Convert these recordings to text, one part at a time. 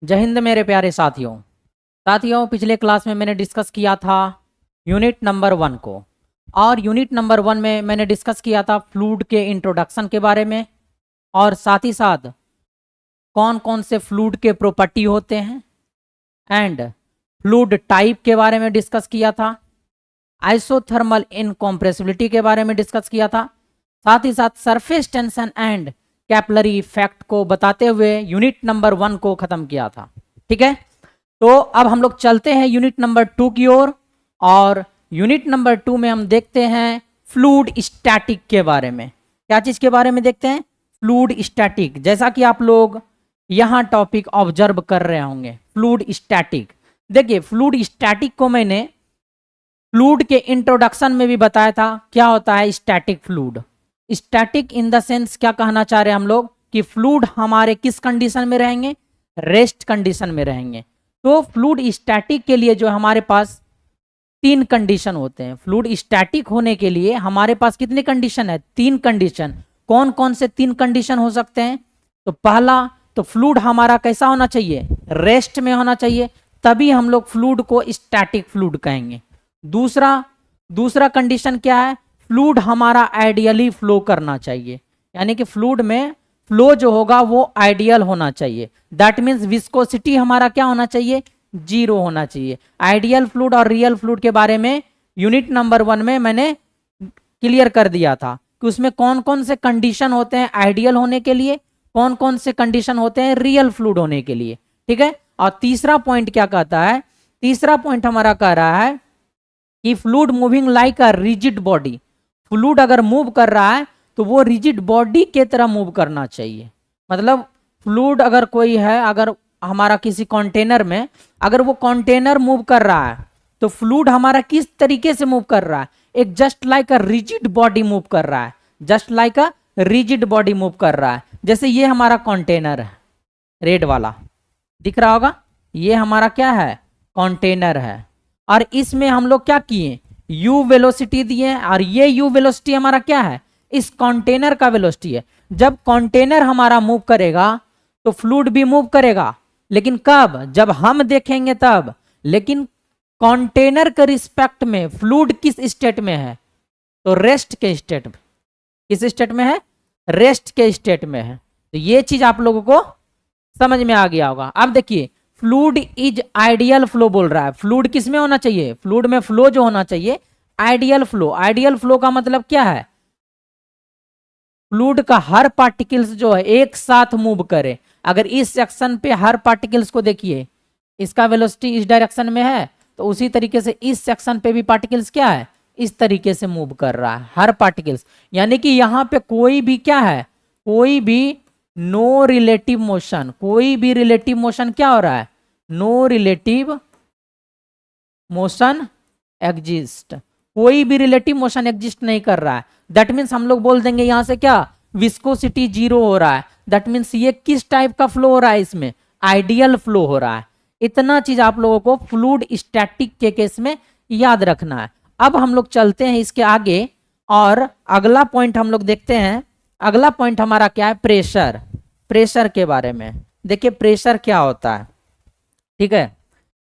जय हिंद मेरे प्यारे साथियों। पिछले क्लास में मैंने डिस्कस किया था यूनिट नंबर 1 को, और यूनिट नंबर 1 में मैंने डिस्कस किया था फ्लूइड के इंट्रोडक्शन के बारे में, और साथ ही साथ कौन कौन से फ्लूइड के प्रॉपर्टी होते हैं, एंड फ्लूइड टाइप के बारे में डिस्कस किया था, आइसोथर्मल इनकॉम्प्रेसिबिलिटी के बारे में डिस्कस किया था, साथ ही साथ surface tension and capillary effect को बताते हुए यूनिट नंबर 1 को खत्म किया था। ठीक है, तो अब हम लोग चलते हैं यूनिट नंबर 2 की ओर, और यूनिट नंबर 2 में हम देखते हैं फ्लूइड स्टैटिक के बारे में। क्या चीज के बारे में देखते हैं? Fluid static. जैसा कि आप लोग यहां टॉपिक ऑब्जर्व कर रहे होंगे, फ्लूइड स्टैटिक। देखिए, फ्लूइड स्टैटिक को मैंने फ्लूइड के इंट्रोडक्शन में भी बताया था। क्या होता है static fluid? Static in the sense क्या कहना चाह रहे हैं हम लोग कि फ्लूइड हमारे किस कंडीशन में रहेंगे? रेस्ट कंडीशन में रहेंगे। तो फ्लूइड स्टैटिक के लिए जो हमारे पास 3 कंडीशन होते हैं। फ्लूइड स्टैटिक होने के लिए हमारे पास कितने कंडीशन है? 3 कंडीशन। कौन कौन से 3 कंडीशन हो सकते हैं? तो पहला, तो फ्लूइड हमारा कैसा होना चाहिए? रेस्ट में होना चाहिए, तभी हम लोग फ्लूइड को स्टैटिक फ्लूइड कहेंगे। दूसरा कंडीशन क्या है? फ्लूइड हमारा आइडियली फ्लो करना चाहिए, यानी कि फ्लूइड में फ्लो जो होगा वो आइडियल होना चाहिए। दैट मीन्स विस्कोसिटी हमारा क्या होना चाहिए? 0 होना चाहिए। आइडियल फ्लूइड और रियल फ्लूइड के बारे में यूनिट नंबर 1 में मैंने क्लियर कर दिया था कि उसमें कौन कौन से कंडीशन होते हैं आइडियल होने के लिए, कौन कौन से कंडीशन होते हैं रियल फ्लूइड होने के लिए। ठीक है, और तीसरा पॉइंट क्या कहता है? तीसरा पॉइंट हमारा कह रहा है कि fluid moving like a rigid body. Fluid अगर मूव कर रहा है तो वो रिजिड बॉडी के तरह मूव करना चाहिए। मतलब फ्लूइड अगर कोई है, अगर हमारा किसी कंटेनर में अगर वो कंटेनर मूव कर रहा है तो फ्लूइड हमारा किस तरीके से मूव कर रहा है? एक just like a rigid body move कर रहा है, just like a rigid body move कर रहा है। जैसे ये हमारा कंटेनर है, रेड वाला दिख रहा होगा, ये हमारा क्या है? कंटेनर है। और इसमें हम लोग क्या किए? u वेलोसिटी दिए, और ये u वेलोसिटी हमारा क्या है? इस कंटेनर का वेलोसिटी है। जब कंटेनर हमारा मूव करेगा तो फ्लूइड भी मूव करेगा, लेकिन कब? जब हम देखेंगे तब। लेकिन कंटेनर के रिस्पेक्ट में फ्लूइड किस स्टेट में है? तो रेस्ट के स्टेट में। किस स्टेट में है? रेस्ट के स्टेट में है। तो ये चीज आप लोगों को समझ में आ गया होगा। अब देखिए, फ्लूइड इज आइडियल फ्लो बोल रहा है। फ्लूइड किस में होना चाहिए? फ्लूइड में फ्लो जो होना चाहिए आइडियल फ्लो। आइडियल फ्लो का मतलब क्या है? फ्लूइड का हर पार्टिकल्स जो है एक साथ मूव करे। अगर इस सेक्शन पे हर पार्टिकल्स को देखिए, इसका वेलोसिटी इस डायरेक्शन में है, तो उसी तरीके से इस सेक्शन पे भी पार्टिकल्स क्या है? इस तरीके से मूव कर रहा है हर पार्टिकल्स। यानी कि यहां पे कोई भी क्या है? कोई भी नो रिलेटिव मोशन, कोई भी रिलेटिव मोशन क्या हो रहा है? No relative motion exist. कोई भी रिलेटिव मोशन एग्जिस्ट नहीं कर रहा है। दैट मीन्स हम लोग बोल देंगे यहां से क्या? विस्कोसिटी 0 हो रहा है। दैट मीन्स ये किस टाइप का फ्लो हो रहा है? इसमें आइडियल फ्लो हो रहा है। इतना चीज आप लोगों को फ्लूइड स्टैटिक के केस में याद रखना है। अब हम लोग चलते हैं इसके आगे, और अगला पॉइंट हम लोग देखते हैं। अगला पॉइंट हमारा क्या है? प्रेशर। प्रेशर के बारे में देखिए, प्रेशर क्या होता है। ठीक है,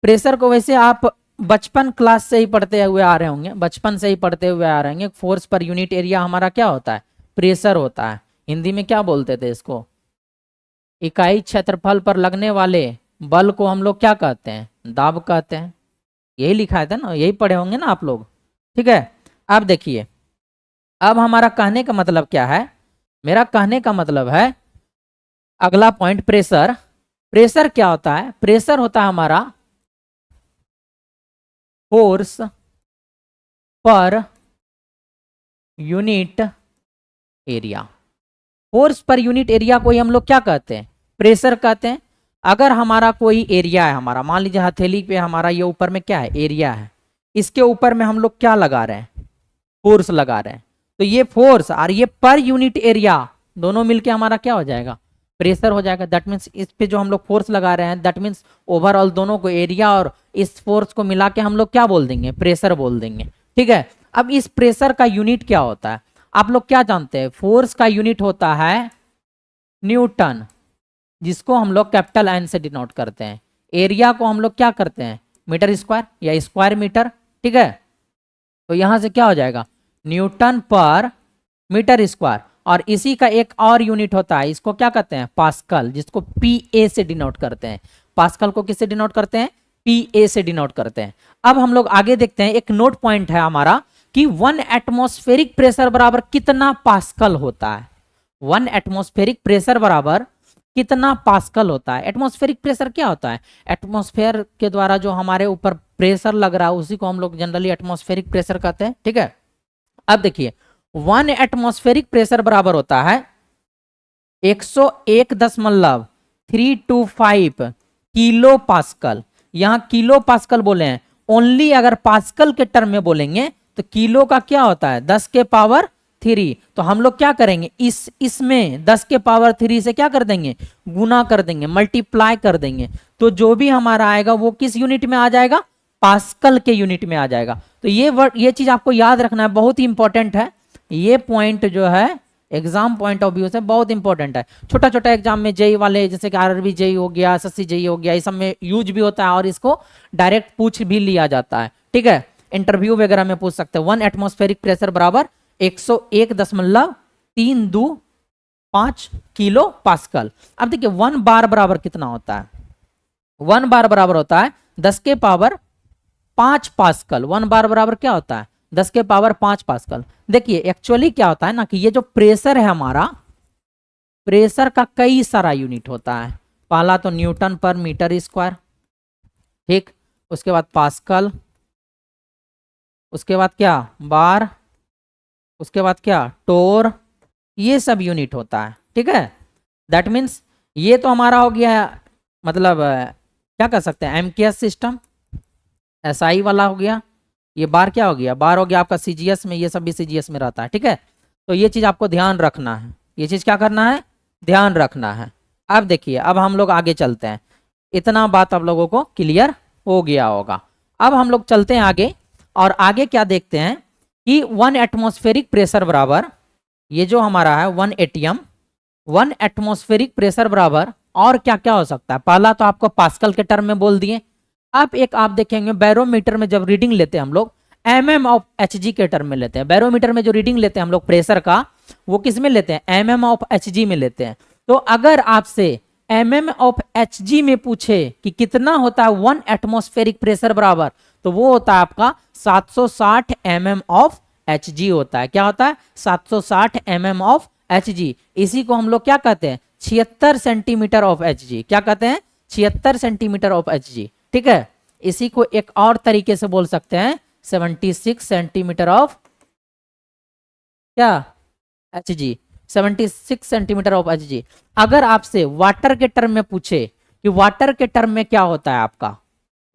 प्रेशर को वैसे आप बचपन क्लास से ही पढ़ते हुए आ रहे होंगे, बचपन से ही पढ़ते हुए आ रहे होंगे। फोर्स पर यूनिट एरिया हमारा क्या होता है? प्रेशर होता है। हिंदी में क्या बोलते थे इसको? इकाई क्षेत्रफल पर लगने वाले बल को हम लोग क्या कहते हैं? दाब कहते हैं। यही लिखा था ना, यही पढ़े होंगे ना आप लोग। ठीक है, अब देखिए, अब हमारा कहने का मतलब क्या है? मेरा कहने का मतलब है अगला पॉइंट प्रेशर। प्रेशर क्या होता है? प्रेशर होता है हमारा force per unit area. Force per unit area को ही हम लोग क्या कहते हैं? प्रेशर कहते हैं। अगर हमारा कोई एरिया है, हमारा मान लीजिए हथेली पे हमारा ये ऊपर में क्या है? एरिया है। इसके ऊपर में हम लोग क्या लगा रहे हैं? फोर्स लगा रहे हैं। तो ये फोर्स और ये पर यूनिट एरिया दोनों मिलके हमारा क्या हो जाएगा? प्रेशर हो जाएगा। दैट मीन्स इस पे जो हम लोग फोर्स लगा रहे हैं, दैट मीन्स ओवरऑल दोनों को, एरिया और इस फोर्स को मिला के हम लोग क्या बोल देंगे? प्रेशर बोल देंगे। ठीक है, अब इस प्रेशर का यूनिट क्या होता है? आप लोग क्या जानते हैं? फोर्स का यूनिट होता है न्यूटन। जिसको हम लोग कैपिटल एन से डिनोट करते हैं। एरिया को हम लोग क्या करते हैं, मीटर स्क्वायर या स्क्वायर मीटर, ठीक है। तो यहां से क्या हो जाएगा, न्यूटन पर मीटर स्क्वायर। और इसी का एक और यूनिट होता है, इसको क्या कहते हैं, पास्कल, जिसको पीए से डिनोट करते हैं। पास्कल को किससे डिनोट करते हैं, पीए से डिनोट करते हैं। अब हम लोग आगे देखते हैं, एक नोट पॉइंट है हमारा कि 1 एटमॉस्फेरिक प्रेशर बराबर कितना पास्कल होता है। 1 एटमॉस्फेरिक प्रेशर बराबर कितना पास्कल होता है। एटमॉस्फेरिक प्रेशर क्या होता है, एटमॉस्फेयर के द्वारा जो हमारे ऊपर प्रेशर लग रहा है उसी को हम लोग जनरली एटमॉस्फेरिक प्रेशर कहते हैं, ठीक है। अब देखिए 1 एटमॉस्फेरिक प्रेशर बराबर होता है 101.325 किलो पास्कल। यहां किलो पास्कल बोले हैं, ओनली अगर पास्कल के टर्म में बोलेंगे तो किलो का क्या होता है 10 के पावर 3। तो हम लोग क्या करेंगे, इसमें 10 के पावर 3 से क्या कर देंगे, गुना कर देंगे, मल्टीप्लाई कर देंगे। तो जो भी हमारा आएगा वो किस यूनिट में आ जाएगा, पास्कल के यूनिट में आ जाएगा। तो ये चीज आपको याद रखना है, बहुत ही इंपॉर्टेंट है। ये पॉइंट जो है एग्जाम पॉइंट ऑफ व्यू से बहुत इंपॉर्टेंट है। छोटा छोटा एग्जाम में जेई वाले, जैसे कि आरआरबी जेई हो गया, एसएससी जेई हो गया, इस सब में यूज भी होता है और इसको डायरेक्ट पूछ भी लिया जाता है, ठीक है। इंटरव्यू वगैरह में पूछ सकते हैं। 1 एटमॉस्फेरिक प्रेशर बराबर 101.325 किलो पास्कल। अब देखिए 1 बार बराबर कितना होता है, 1 बार बराबर होता है 10 के पावर 5 पास्कल। 1 बार बराबर क्या होता है, 10 के पावर 5 पास्कल। देखिए एक्चुअली क्या होता है ना कि ये जो प्रेशर है हमारा, प्रेशर का कई सारा यूनिट होता है। पहला तो न्यूटन पर मीटर स्क्वायर, ठीक, उसके बाद पास्कल, उसके बाद क्या बार, उसके बाद क्या टोर, ये सब यूनिट होता है, ठीक है। दैट मीन्स ये तो हमारा हो गया, मतलब क्या कर सकते हैं, एमकेएस सिस्टम, एसआई वाला हो गया। ये बार क्या हो गया, बार हो गया आपका सीजीएस में, ये सब भी सीजीएस में रहता है, ठीक है। तो ये चीज आपको ध्यान रखना है, ये चीज क्या करना है, ध्यान रखना है। अब देखिए अब हम लोग आगे चलते हैं, इतना बात आप लोगों को क्लियर हो गया होगा। अब हम लोग चलते हैं आगे, और आगे क्या देखते हैं कि 1 एटमॉस्फेरिक प्रेशर बराबर, ये जो हमारा है 1 एटीएम, 1 एटमॉस्फेरिक प्रेशर बराबर और क्या क्या हो सकता है। पहला तो आपको पास्कल के टर्म में बोल दिए। अब एक आप देखेंगे बैरोमीटर में जब रीडिंग लेते हैं हम लोग mm ऑफ hg के टर्म में लेते हैं। बैरोमीटर में जो रीडिंग लेते हैं हम लोग प्रेशर का, वो किस में लेते हैं, mm ऑफ hg में लेते हैं। तो अगर आपसे mm ऑफ hg में पूछे कि कितना होता है 1 एटमॉस्फेरिक प्रेशर बराबर, तो वो होता है आपका 760 mm ऑफ hg होता है। क्या होता है, 760 mm ऑफ hg। इसी को हम लोग क्या कहते हैं, 76 सेंटीमीटर ऑफ hg। क्या कहते हैं, 76 सेंटीमीटर ऑफ hg, ठीक है। इसी को एक और तरीके से बोल सकते हैं 76 सेंटीमीटर ऑफ क्या hg, 76 सेंटीमीटर ऑफ hg। अगर आपसे वाटर के टर्म में पूछे कि वाटर के टर्म में क्या होता है आपका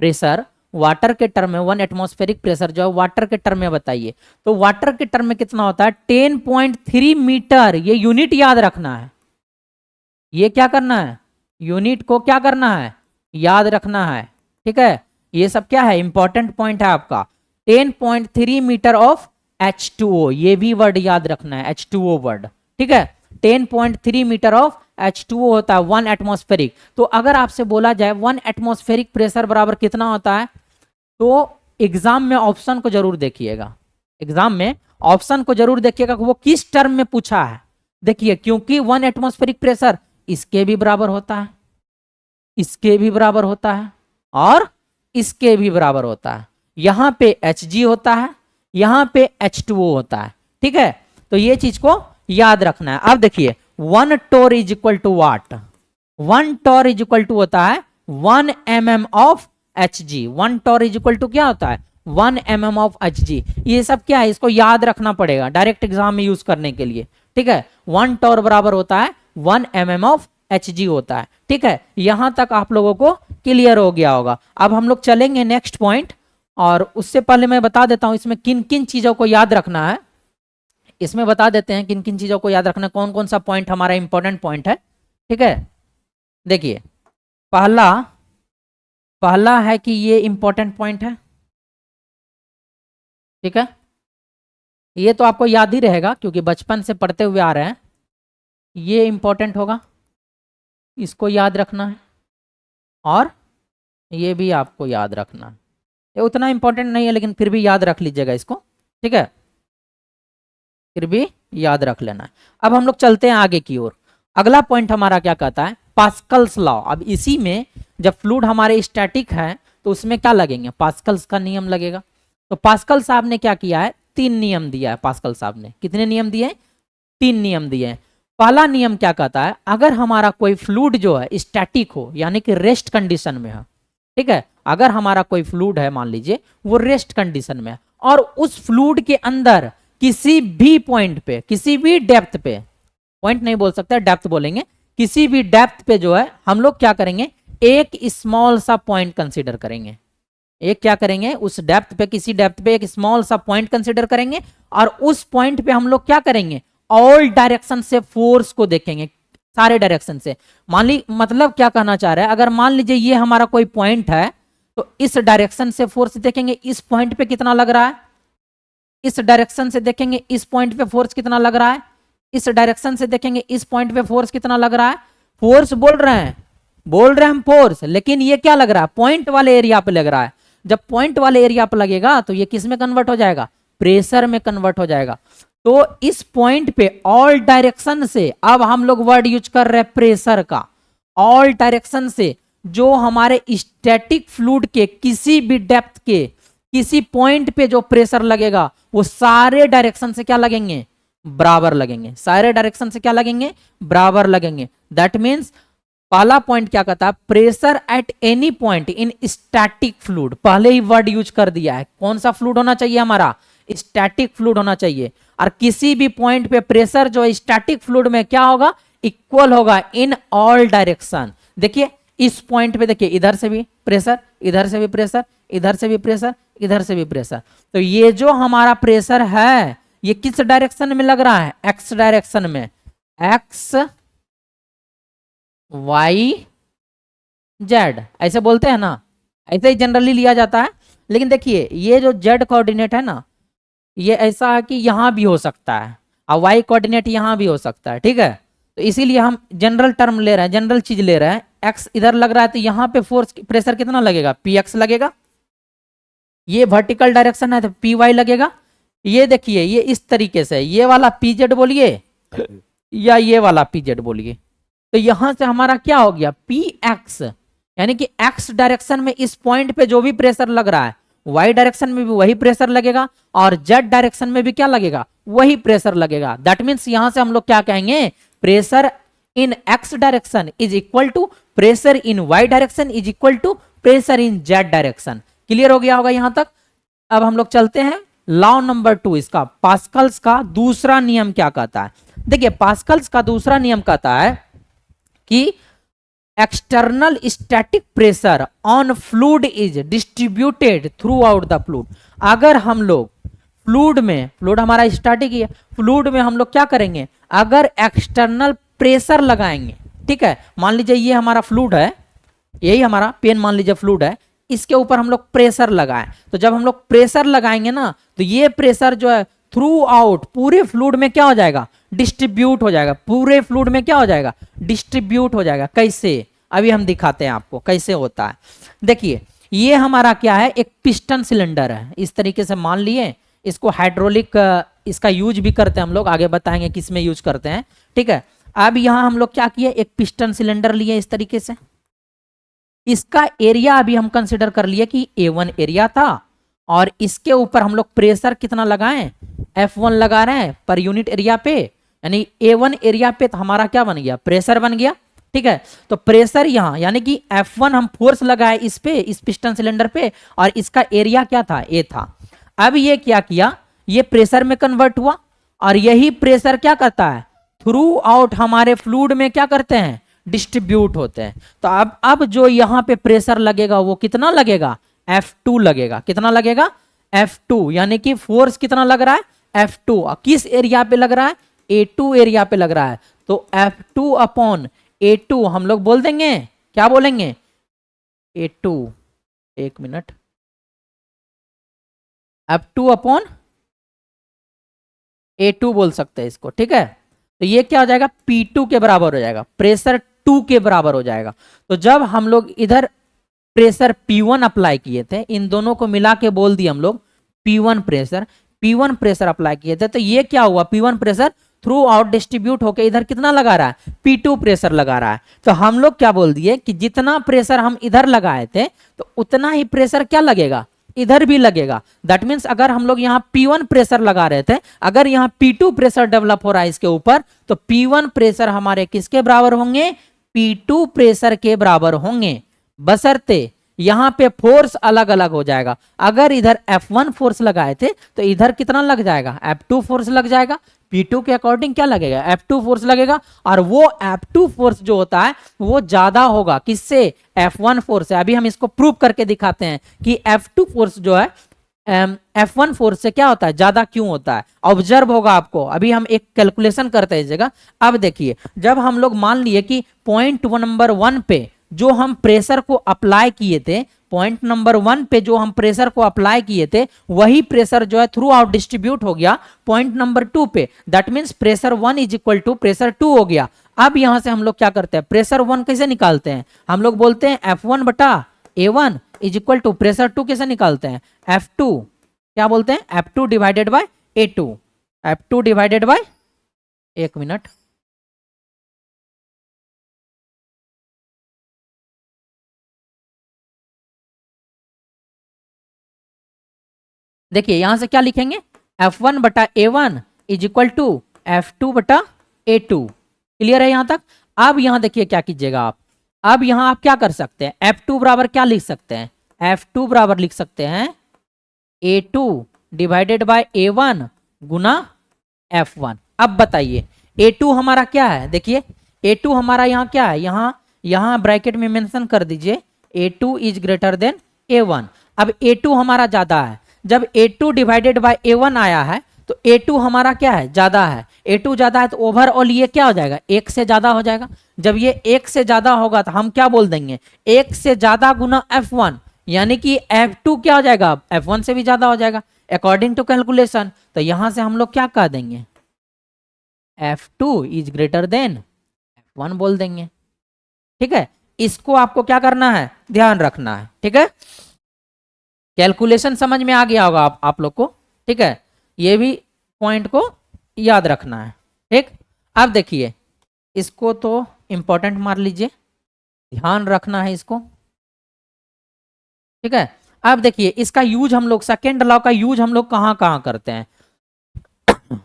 प्रेशर, वाटर के टर्म में 1 एटमॉस्फेरिक प्रेशर जो है वाटर के टर्म में बताइए, तो वाटर के टर्म में कितना होता है 10.3 मीटर। ये यूनिट याद रखना है, ये क्या करना है, यूनिट को क्या करना है, याद रखना है, ठीक है। ये सब क्या है, इंपॉर्टेंट पॉइंट है आपका। 10.3 मीटर ऑफ H2O, ये भी वर्ड याद रखना है, H2O वर्ड, ठीक है। 10.3 मीटर ऑफ H2O होता है 1 एटमॉस्फेरिक। तो अगर आपसे बोला जाए 1 एटमॉस्फेरिक प्रेशर बराबर कितना होता है, तो एग्जाम में ऑप्शन को जरूर देखिएगा, एग्जाम में ऑप्शन को जरूर देखिएगा वो किस टर्म में पूछा है। देखिए क्योंकि 1 एटमॉस्फेरिक प्रेशर इसके भी बराबर होता है, इसके भी बराबर होता है और इसके भी बराबर होता है। यहां पे Hg होता है, यहां पे H2O होता है, ठीक है। तो ये चीज को याद रखना है। अब देखिए 1 torr is equal to what, 1 torr is equal to होता है 1 mm of Hg। 1 torr is equal to क्या होता है 1 mm ऑफ Hg। ये सब क्या है, इसको याद रखना पड़ेगा डायरेक्ट एग्जाम में यूज करने के लिए, ठीक है। 1 टोर बराबर होता है 1 mm ऑफ Hg होता है, ठीक है। यहां तक आप लोगों को क्लियर हो गया होगा। अब हम लोग चलेंगे नेक्स्ट पॉइंट, और उससे पहले मैं बता देता हूं इसमें किन किन चीजों को याद रखना है। इसमें बता देते हैं किन किन चीजों को याद रखना है, कौन कौन सा पॉइंट हमारा इंपॉर्टेंट पॉइंट है, ठीक है। देखिए पहला है कि ये इंपॉर्टेंट पॉइंट है, ठीक है। ये तो आपको याद ही रहेगा क्योंकि बचपन से पढ़ते हुए आ रहे हैं, ये इंपॉर्टेंट होगा। इसको याद रखना है और ये भी आपको याद रखना है। ये उतना इंपॉर्टेंट नहीं है लेकिन फिर भी याद रख लीजिएगा इसको, ठीक है, फिर भी याद रख लेना है। अब हम लोग चलते हैं आगे की ओर। अगला पॉइंट हमारा क्या कहता है, पास्कल्स लॉ। अब इसी में जब फ्लूइड हमारे स्टैटिक है तो उसमें क्या लगेंगे, पास्कल्स का नियम लगेगा। तो पास्कल साहब ने क्या किया है, 3 नियम दिया है। पास्कल साहब ने कितने नियम दिए हैं, 3 नियम दिए हैं। पहला नियम क्या कहता है, अगर हमारा कोई फ्लूइड जो है स्टैटिक हो यानी कि रेस्ट कंडीशन में है, ठीक है, अगर हमारा कोई फ्लूइड है मान लीजिए वो रेस्ट कंडीशन में है और उस फ्लूइड के अंदर किसी भी पॉइंट पे, किसी भी डेप्थ पे, पॉइंट नहीं बोल सकते डेप्थ बोलेंगे, किसी भी डेप्थ पे जो है हम लोग क्या करेंगे, एक स्मॉल सा पॉइंट कंसीडर करेंगे। एक क्या करेंगे, उस डेप्थ पे, किसी डेप्थ पे एक स्मॉल सा पॉइंट कंसीडर करेंगे और उस पॉइंट पे हम लोग क्या करेंगे, ऑल डायरेक्शन से फोर्स को देखेंगे, सारे डायरेक्शन से। मान ली मतलब क्या कहना चाह रहा है, अगर मान लीजिए ये हमारा कोई पॉइंट है तो इस डायरेक्शन से फोर्स देखेंगे, इस पॉइंट पे कितना लग रहा है, इस डायरेक्शन से देखेंगे इस पॉइंट पे फोर्स कितना लग रहा है, इस डायरेक्शन से देखेंगे इस पॉइंट पे फोर्स कितना लग रहा है। फोर्स बोल रहे हैं हम फोर्स, लेकिन ये क्या लग रहा है, पॉइंट वाले एरिया पे लग रहा है। जब पॉइंट वाले एरिया पे लगेगा तो ये किस में कन्वर्ट हो जाएगा, प्रेशर में कन्वर्ट हो जाएगा। तो इस पॉइंट पे ऑल डायरेक्शन से, अब हम लोग वर्ड यूज कर रहे हैं प्रेशर का, ऑल डायरेक्शन से जो हमारे स्टैटिक फ्लूइड के किसी भी डेप्थ के किसी पॉइंट पे जो प्रेशर लगेगा वो सारे डायरेक्शन से क्या लगेंगे, बराबर लगेंगे। सारे डायरेक्शन से क्या लगेंगे, बराबर लगेंगे। दैट मीन्स पहला पॉइंट क्या कहता है, pressure at any point in static fluid, पहले ही वर्ड यूज कर दिया है। कौन सा फ्लूइड होना चाहिए हमारा, स्टैटिक फ्लूइड होना चाहिए। और किसी भी पॉइंट पे प्रेशर जो स्टैटिक फ्लूइड में क्या होगा, इक्वल होगा इन ऑल डायरेक्शन। देखिए इस पॉइंट पे देखिए, इधर से भी प्रेशर, इधर से भी प्रेशर, इधर से भी प्रेशर, इधर से भी प्रेशर। तो ये जो हमारा प्रेशर है ये किस डायरेक्शन में लग रहा है, एक्स डायरेक्शन में, एक्स वाई जेड ऐसे बोलते हैं ना, ऐसे ही जनरली लिया जाता है। लेकिन देखिए ये जो जेड कोऑर्डिनेट है ना, ये ऐसा है कि यहां भी हो सकता है और वाई कोऑर्डिनेट यहां भी हो सकता है, ठीक है। तो इसीलिए हम जनरल टर्म ले रहे हैं, जनरल चीज ले रहे हैं। एक्स इधर लग रहा है तो यहाँ पे फोर्स प्रेशर कितना लगेगा, पी एक्स लगेगा। ये वर्टिकल डायरेक्शन है तो पी वाई लगेगा। ये देखिए ये इस तरीके से, ये वाला पी जेड बोलिए या ये वाला पी जेड बोलिए। तो यहां से हमारा क्या हो गया, पी एक्स, यानी कि एक्स डायरेक्शन में इस पॉइंट पे जो भी प्रेशर लग रहा है वाई डायरेक्शन में भी वही प्रेशर लगेगा और जेड डायरेक्शन में भी क्या लगेगा, वही प्रेशर लगेगा। दैट मीन्स यहां से हम लोग क्या कहेंगे, pressure in x direction is equal to pressure in y direction is equal to pressure in z direction. Clear हो गया होगा यहां तक। अब हम लोग चलते हैं लॉ नंबर 2, इसका पास्कल्स का दूसरा नियम क्या कहता है। देखिए पास्कल्स का दूसरा नियम कहता है कि external static pressure on fluid is distributed through out the fluid. अगर हम लोग फ्लूइड में, फ्लूइड हमारा स्टैटिक ही है, फ्लूइड में हम लोग क्या करेंगे, अगर एक्सटर्नल प्रेशर लगाएंगे, ठीक है, मान लीजिए ये हमारा फ्लूइड है, यही हमारा पेन मान लीजिए फ्लूइड है, इसके ऊपर हम लोग प्रेशर लगाएं। तो जब हम लोग प्रेशर लगाएंगे ना तो ये प्रेशर जो है थ्रू आउट पूरे फ्लूइड में क्या हो जाएगा, डिस्ट्रीब्यूट हो जाएगा। पूरे फ्लूइड में क्या हो जाएगा, डिस्ट्रीब्यूट हो जाएगा। कैसे, अभी हम दिखाते हैं आपको कैसे होता है। देखिए ये हमारा क्या है, एक पिस्टन सिलेंडर है, इस तरीके से मान लिए। इसको हाइड्रोलिक इसका यूज भी करते हैं हम लोग, आगे बताएंगे किस में यूज करते हैं, ठीक है। अब यहां हम लोग क्या किए, एक पिस्टन सिलेंडर लिए इस तरीके से। इसका एरिया अभी हम कंसिडर कर लिए कि A1 एरिया था और इसके ऊपर हम लोग प्रेशर कितना लगाएं, F1 लगा रहे हैं पर यूनिट एरिया पे, यानी A1 एरिया पे तो हमारा क्या बन गया, प्रेशर बन गया, ठीक है। तो प्रेशर यहाँ यानी कि F1 हम फोर्स लगाए इस पे, इस पिस्टन सिलेंडर पे, और इसका एरिया क्या था, A था। अब ये क्या किया, ये प्रेशर में कन्वर्ट हुआ और यही प्रेशर क्या करता है, थ्रू आउट हमारे फ्लूइड में क्या करते हैं, डिस्ट्रीब्यूट होते हैं। तो अब जो यहां पे प्रेशर लगेगा वो कितना लगेगा, F2 लगेगा। कितना लगेगा, F2, यानी कि फोर्स कितना लग रहा है, F2। किस एरिया पे लग रहा है, A2 एरिया पे लग रहा है। तो F2 अपॉन A2 हम लोग बोल देंगे, क्या बोलेंगे, A2, एक मिनट, F2 अपॉन A2 बोल सकते हैं इसको, ठीक है। तो ये क्या हो जाएगा, P2 के बराबर हो जाएगा। प्रेशर 2 के बराबर हो जाएगा। तो जब हम लोग इधर प्रेशर P1 अप्लाई किए थे, इन दोनों को मिला के बोल दिए हम लोग P1 प्रेशर अप्लाई किए थे, तो ये क्या हुआ, P1 pressure through out distribute होकर इधर कितना लगा रहा है, P2 प्रेशर लगा रहा है। तो हम लोग क्या बोल दिए कि जितना प्रेशर हम इधर लगाए थे तो उतना ही प्रेशर क्या लगेगा, इधर भी लगेगा। दैट मीन्स अगर हम लोग यहाँ P1 प्रेशर लगा रहे थे, अगर यहाँ P2 प्रेशर डेवलप हो रहा है इसके ऊपर, तो P1 प्रेशर हमारे किसके बराबर होंगे, P2 प्रेशर के बराबर होंगे, बशर्ते यहां पे फोर्स अलग अलग हो जाएगा। अगर इधर F1 फोर्स लगाए थे तो इधर कितना लग जाएगा, F2 फोर्स लग जाएगा। P2 के अकॉर्डिंग क्या लगेगा, F2 फोर्स लगेगा, और वो F2 फोर्स जो होता है वो ज्यादा होगा किससे, F1 फोर्स से। अभी हम इसको प्रूव करके दिखाते हैं कि F2 फोर्स जो है F1 फोर्स से क्या होता है, ज्यादा क्यों होता है। ऑब्जर्व होगा आपको, अभी हम एक कैलकुलेशन करते हैं इस जगह। अब देखिए, जब हम लोग मान लिए कि पॉइंट नंबर 1 पे जो हम प्रेशर को अप्लाई किए थे, पॉइंट नंबर 1 पे जो हम प्रेशर को अप्लाई किए थे, वही प्रेशर जो है थ्रू आउट डिस्ट्रीब्यूट हो गया पॉइंट नंबर 2 पे। That means pressure 1 is equal to pressure 2 हो गया। अब यहां से हम लोग क्या करते हैं, प्रेशर 1 कैसे निकालते हैं, हम लोग बोलते हैं F1 बटा A1 is equal to pressure 2 कैसे निकालते हैं, F2 क्या बोलते हैं, F2 divided by A2, F2 divided by, एक मिनट, देखिए यहां से क्या लिखेंगे, F1 बटा A1 is equal to F2 बटा A2। क्लियर है यहां तक। अब यहां देखिए क्या कीजिएगा आप, अब यहां आप क्या कर सकते हैं, F2 बराबर क्या लिख सकते हैं, F2 बराबर लिख सकते हैं A2 divided by A1 Guna F1। अब बताइए A2 हमारा क्या है, देखिए A2 हमारा यहाँ क्या है, यहाँ ब्रैकेट में मेंशन कर दीजिए A2 is greater then A1। अब A2 हमारा ज्यादा है, जब A2 डिवाइडेड बाय A1 आया है तो A2 हमारा क्या है, ज्यादा है। A2 ज्यादा है तो ओवरऑल ये क्या हो जाएगा, 1 से ज्यादा हो जाएगा। जब ये 1 से ज्यादा होगा तो हम क्या बोल देंगे, 1 से ज्यादा गुना F1, यानी कि F2 क्या हो जाएगा, F1 से भी ज्यादा हो जाएगा अकॉर्डिंग टू कैलकुलेशन। तो यहां से हम लोग क्या कह देंगे, F2 is greater then F1 बोल देंगे। ठीक है, इसको आपको क्या करना है, ध्यान रखना है। ठीक है, कैलकुलेशन समझ में आ गया होगा आप लोग को। ठीक है, ये भी पॉइंट को याद रखना है। ठीक, अब देखिए इसको तो इंपॉर्टेंट मार लीजिए, ध्यान रखना है इसको। ठीक है, अब देखिए इसका यूज हम लोग, सेकेंड लॉ का यूज हम लोग कहाँ कहाँ करते हैं।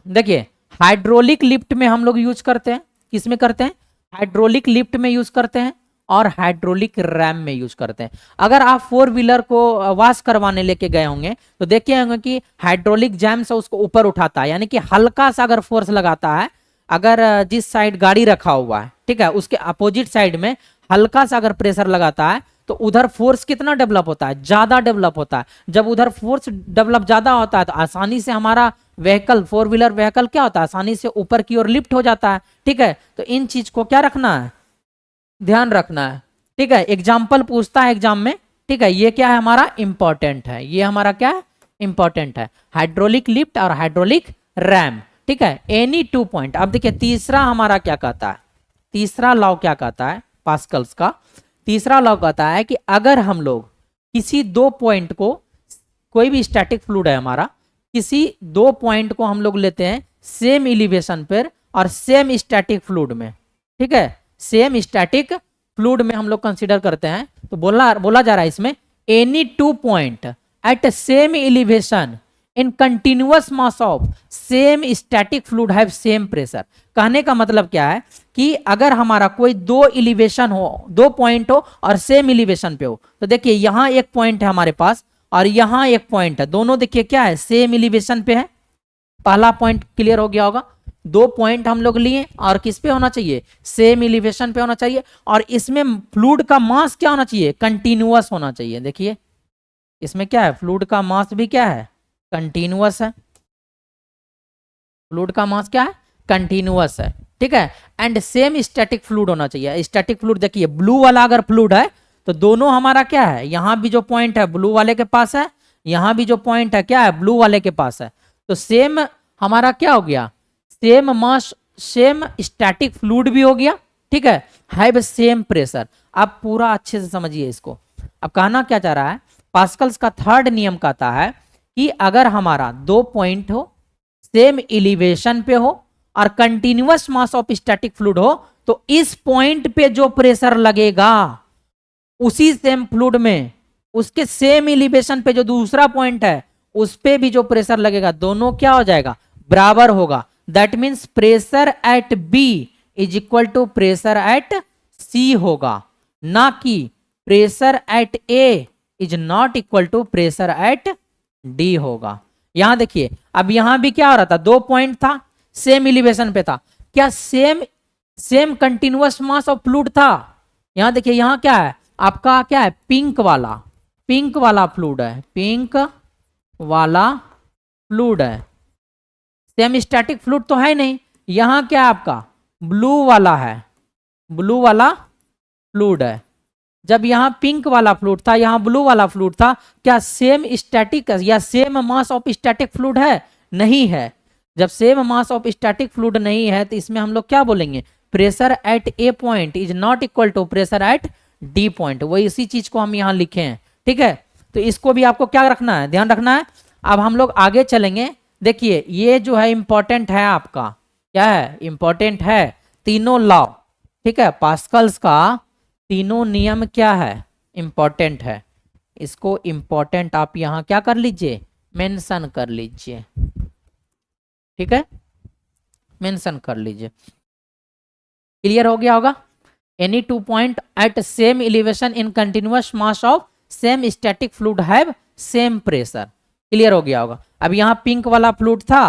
देखिए हाइड्रोलिक लिफ्ट में हम लोग यूज करते हैं, किसमें करते हैं, हाइड्रोलिक लिफ्ट में यूज करते हैं और हाइड्रोलिक रैम में यूज करते हैं। अगर आप 4 व्हीलर को वॉश करवाने लेके गए होंगे तो देखे होंगे कि हाइड्रोलिक जैम से उसको ऊपर उठाता है, यानी कि हल्का सा अगर फोर्स लगाता है, अगर जिस साइड गाड़ी रखा हुआ है, ठीक है, उसके अपोजिट साइड में हल्का सा अगर प्रेशर लगाता है तो उधर फोर्स कितना डेवलप होता है, ज्यादा डेवलप होता है। जब उधर फोर्स डेवलप ज्यादा होता है तो आसानी से हमारा व्हीकल, 4 व्हीलर व्हीकल क्या होता है, आसानी से ऊपर की ओर लिफ्ट हो जाता है। ठीक है, तो इन चीज को क्या रखना है, ध्यान रखना है। ठीक है, एग्जाम्पल पूछता है एग्जाम में। ठीक है, ये क्या है हमारा, इंपॉर्टेंट है, ये हमारा क्या है, इंपॉर्टेंट है, हाइड्रोलिक लिफ्ट और हाइड्रोलिक रैम। ठीक है, एनी 2 पॉइंट। अब देखिए तीसरा हमारा क्या कहता है, तीसरा लॉ क्या कहता है, पास्कल्स का तीसरा लॉ कहता है कि अगर हम लोग किसी 2 पॉइंट को, कोई भी स्टैटिक फ्लूइड है हमारा, किसी 2 पॉइंट को हम लोग लेते हैं सेम एलिवेशन पर और सेम स्टैटिक फ्लूइड में, ठीक है, सेम स्टैटिक फ्लूइड में हम लोग कंसीडर करते हैं, तो बोला जा रहा है इसमें any 2 point at same elevation in continuous mass of same static fluid have same pressure. कहने का मतलब क्या है कि अगर हमारा कोई 2 एलिवेशन हो, 2 पॉइंट हो और सेम एलिवेशन पे हो, तो देखिए यहां एक पॉइंट है हमारे पास और यहां एक पॉइंट है, दोनों देखिए क्या है, सेम एलिवेशन पे है। पहला पॉइंट क्लियर हो गया होगा, 2 पॉइंट हम लोग लिए और किस पे होना चाहिए, सेम एलिवेशन पे होना चाहिए, और इसमें फ्लूइड का मास क्या होना चाहिए, कंटिन्यूअस होना चाहिए। देखिए इसमें क्या है, फ्लूइड का मास भी क्या है, कंटिन्यूअस है, फ्लूइड का मास क्या है, कंटिन्यूअस है। ठीक है, एंड सेम स्टैटिक फ्लूइड होना चाहिए। स्टैटिक फ्लूइड देखिए ब्लू वाला अगर फ्लूइड है तो दोनों हमारा क्या है, यहां भी जो पॉइंट है ब्लू वाले के पास है, यहां भी जो पॉइंट है क्या है, ब्लू वाले के पास है, तो सेम हमारा क्या हो गया, same mass same static fluid भी हो गया। ठीक है, हैव सेम प्रेशर। अब पूरा अच्छे से समझिए इसको। अब कहना क्या चाह रहा है, पास्कल्स का थर्ड नियम कहता है कि अगर हमारा दो पॉइंट हो, सेम एलिवेशन पे हो और continuous mass of static fluid हो, तो इस पॉइंट पे जो प्रेशर लगेगा उसी सेम फ्लूइड में उसके सेम एलिवेशन पे जो दूसरा पॉइंट है उस पे भी जो प्रेशर लगेगा, दोनों क्या हो जाएगा, बराबर होगा। That means pressure at B is equal to pressure at C होगा, ना कि pressure at A is not equal to pressure at D होगा। यहां देखिए, अब यहां भी क्या हो रहा था, दो पॉइंट था, सेम एलिवेशन पे था, क्या same continuous mass of fluid था। यहां देखिए, यहां क्या है आपका, क्या है, पिंक वाला फ्लूइड है, पिंक वाला फ्लूइड है, सेम स्टैटिक फ्लूइड तो है नहीं। यहां क्या है आपका, ब्लू वाला है, ब्लू वाला फ्लूइड है। जब यहाँ पिंक वाला फ्लूइड था, यहाँ ब्लू वाला फ्लूइड था, क्या सेम स्टैटिक या same mass of static fluid है, नहीं है। जब same mass of static fluid नहीं है तो इसमें हम लोग क्या बोलेंगे, pressure at A point is not equal to pressure at D point. वही इसी चीज को हम यहाँ लिखे हैं, ठीक है। तो इसको भी आपको क्या रखना है, ध्यान रखना है। अब हम लोग आगे चलेंगे। देखिए ये जो है इंपॉर्टेंट है आपका, क्या है, इंपॉर्टेंट है, तीनों लॉ, ठीक है, पास्कल्स का तीनों नियम क्या है, इंपॉर्टेंट है। इसको इंपॉर्टेंट आप यहां क्या कर लीजिए, मेंशन कर लीजिए, ठीक है, मेंशन कर लीजिए। क्लियर हो गया होगा। Any two point at same elevation in continuous mass of same static fluid have same pressure. Clear हो गया होगा। अब यहाँ पिंक वाला फ्लूइड था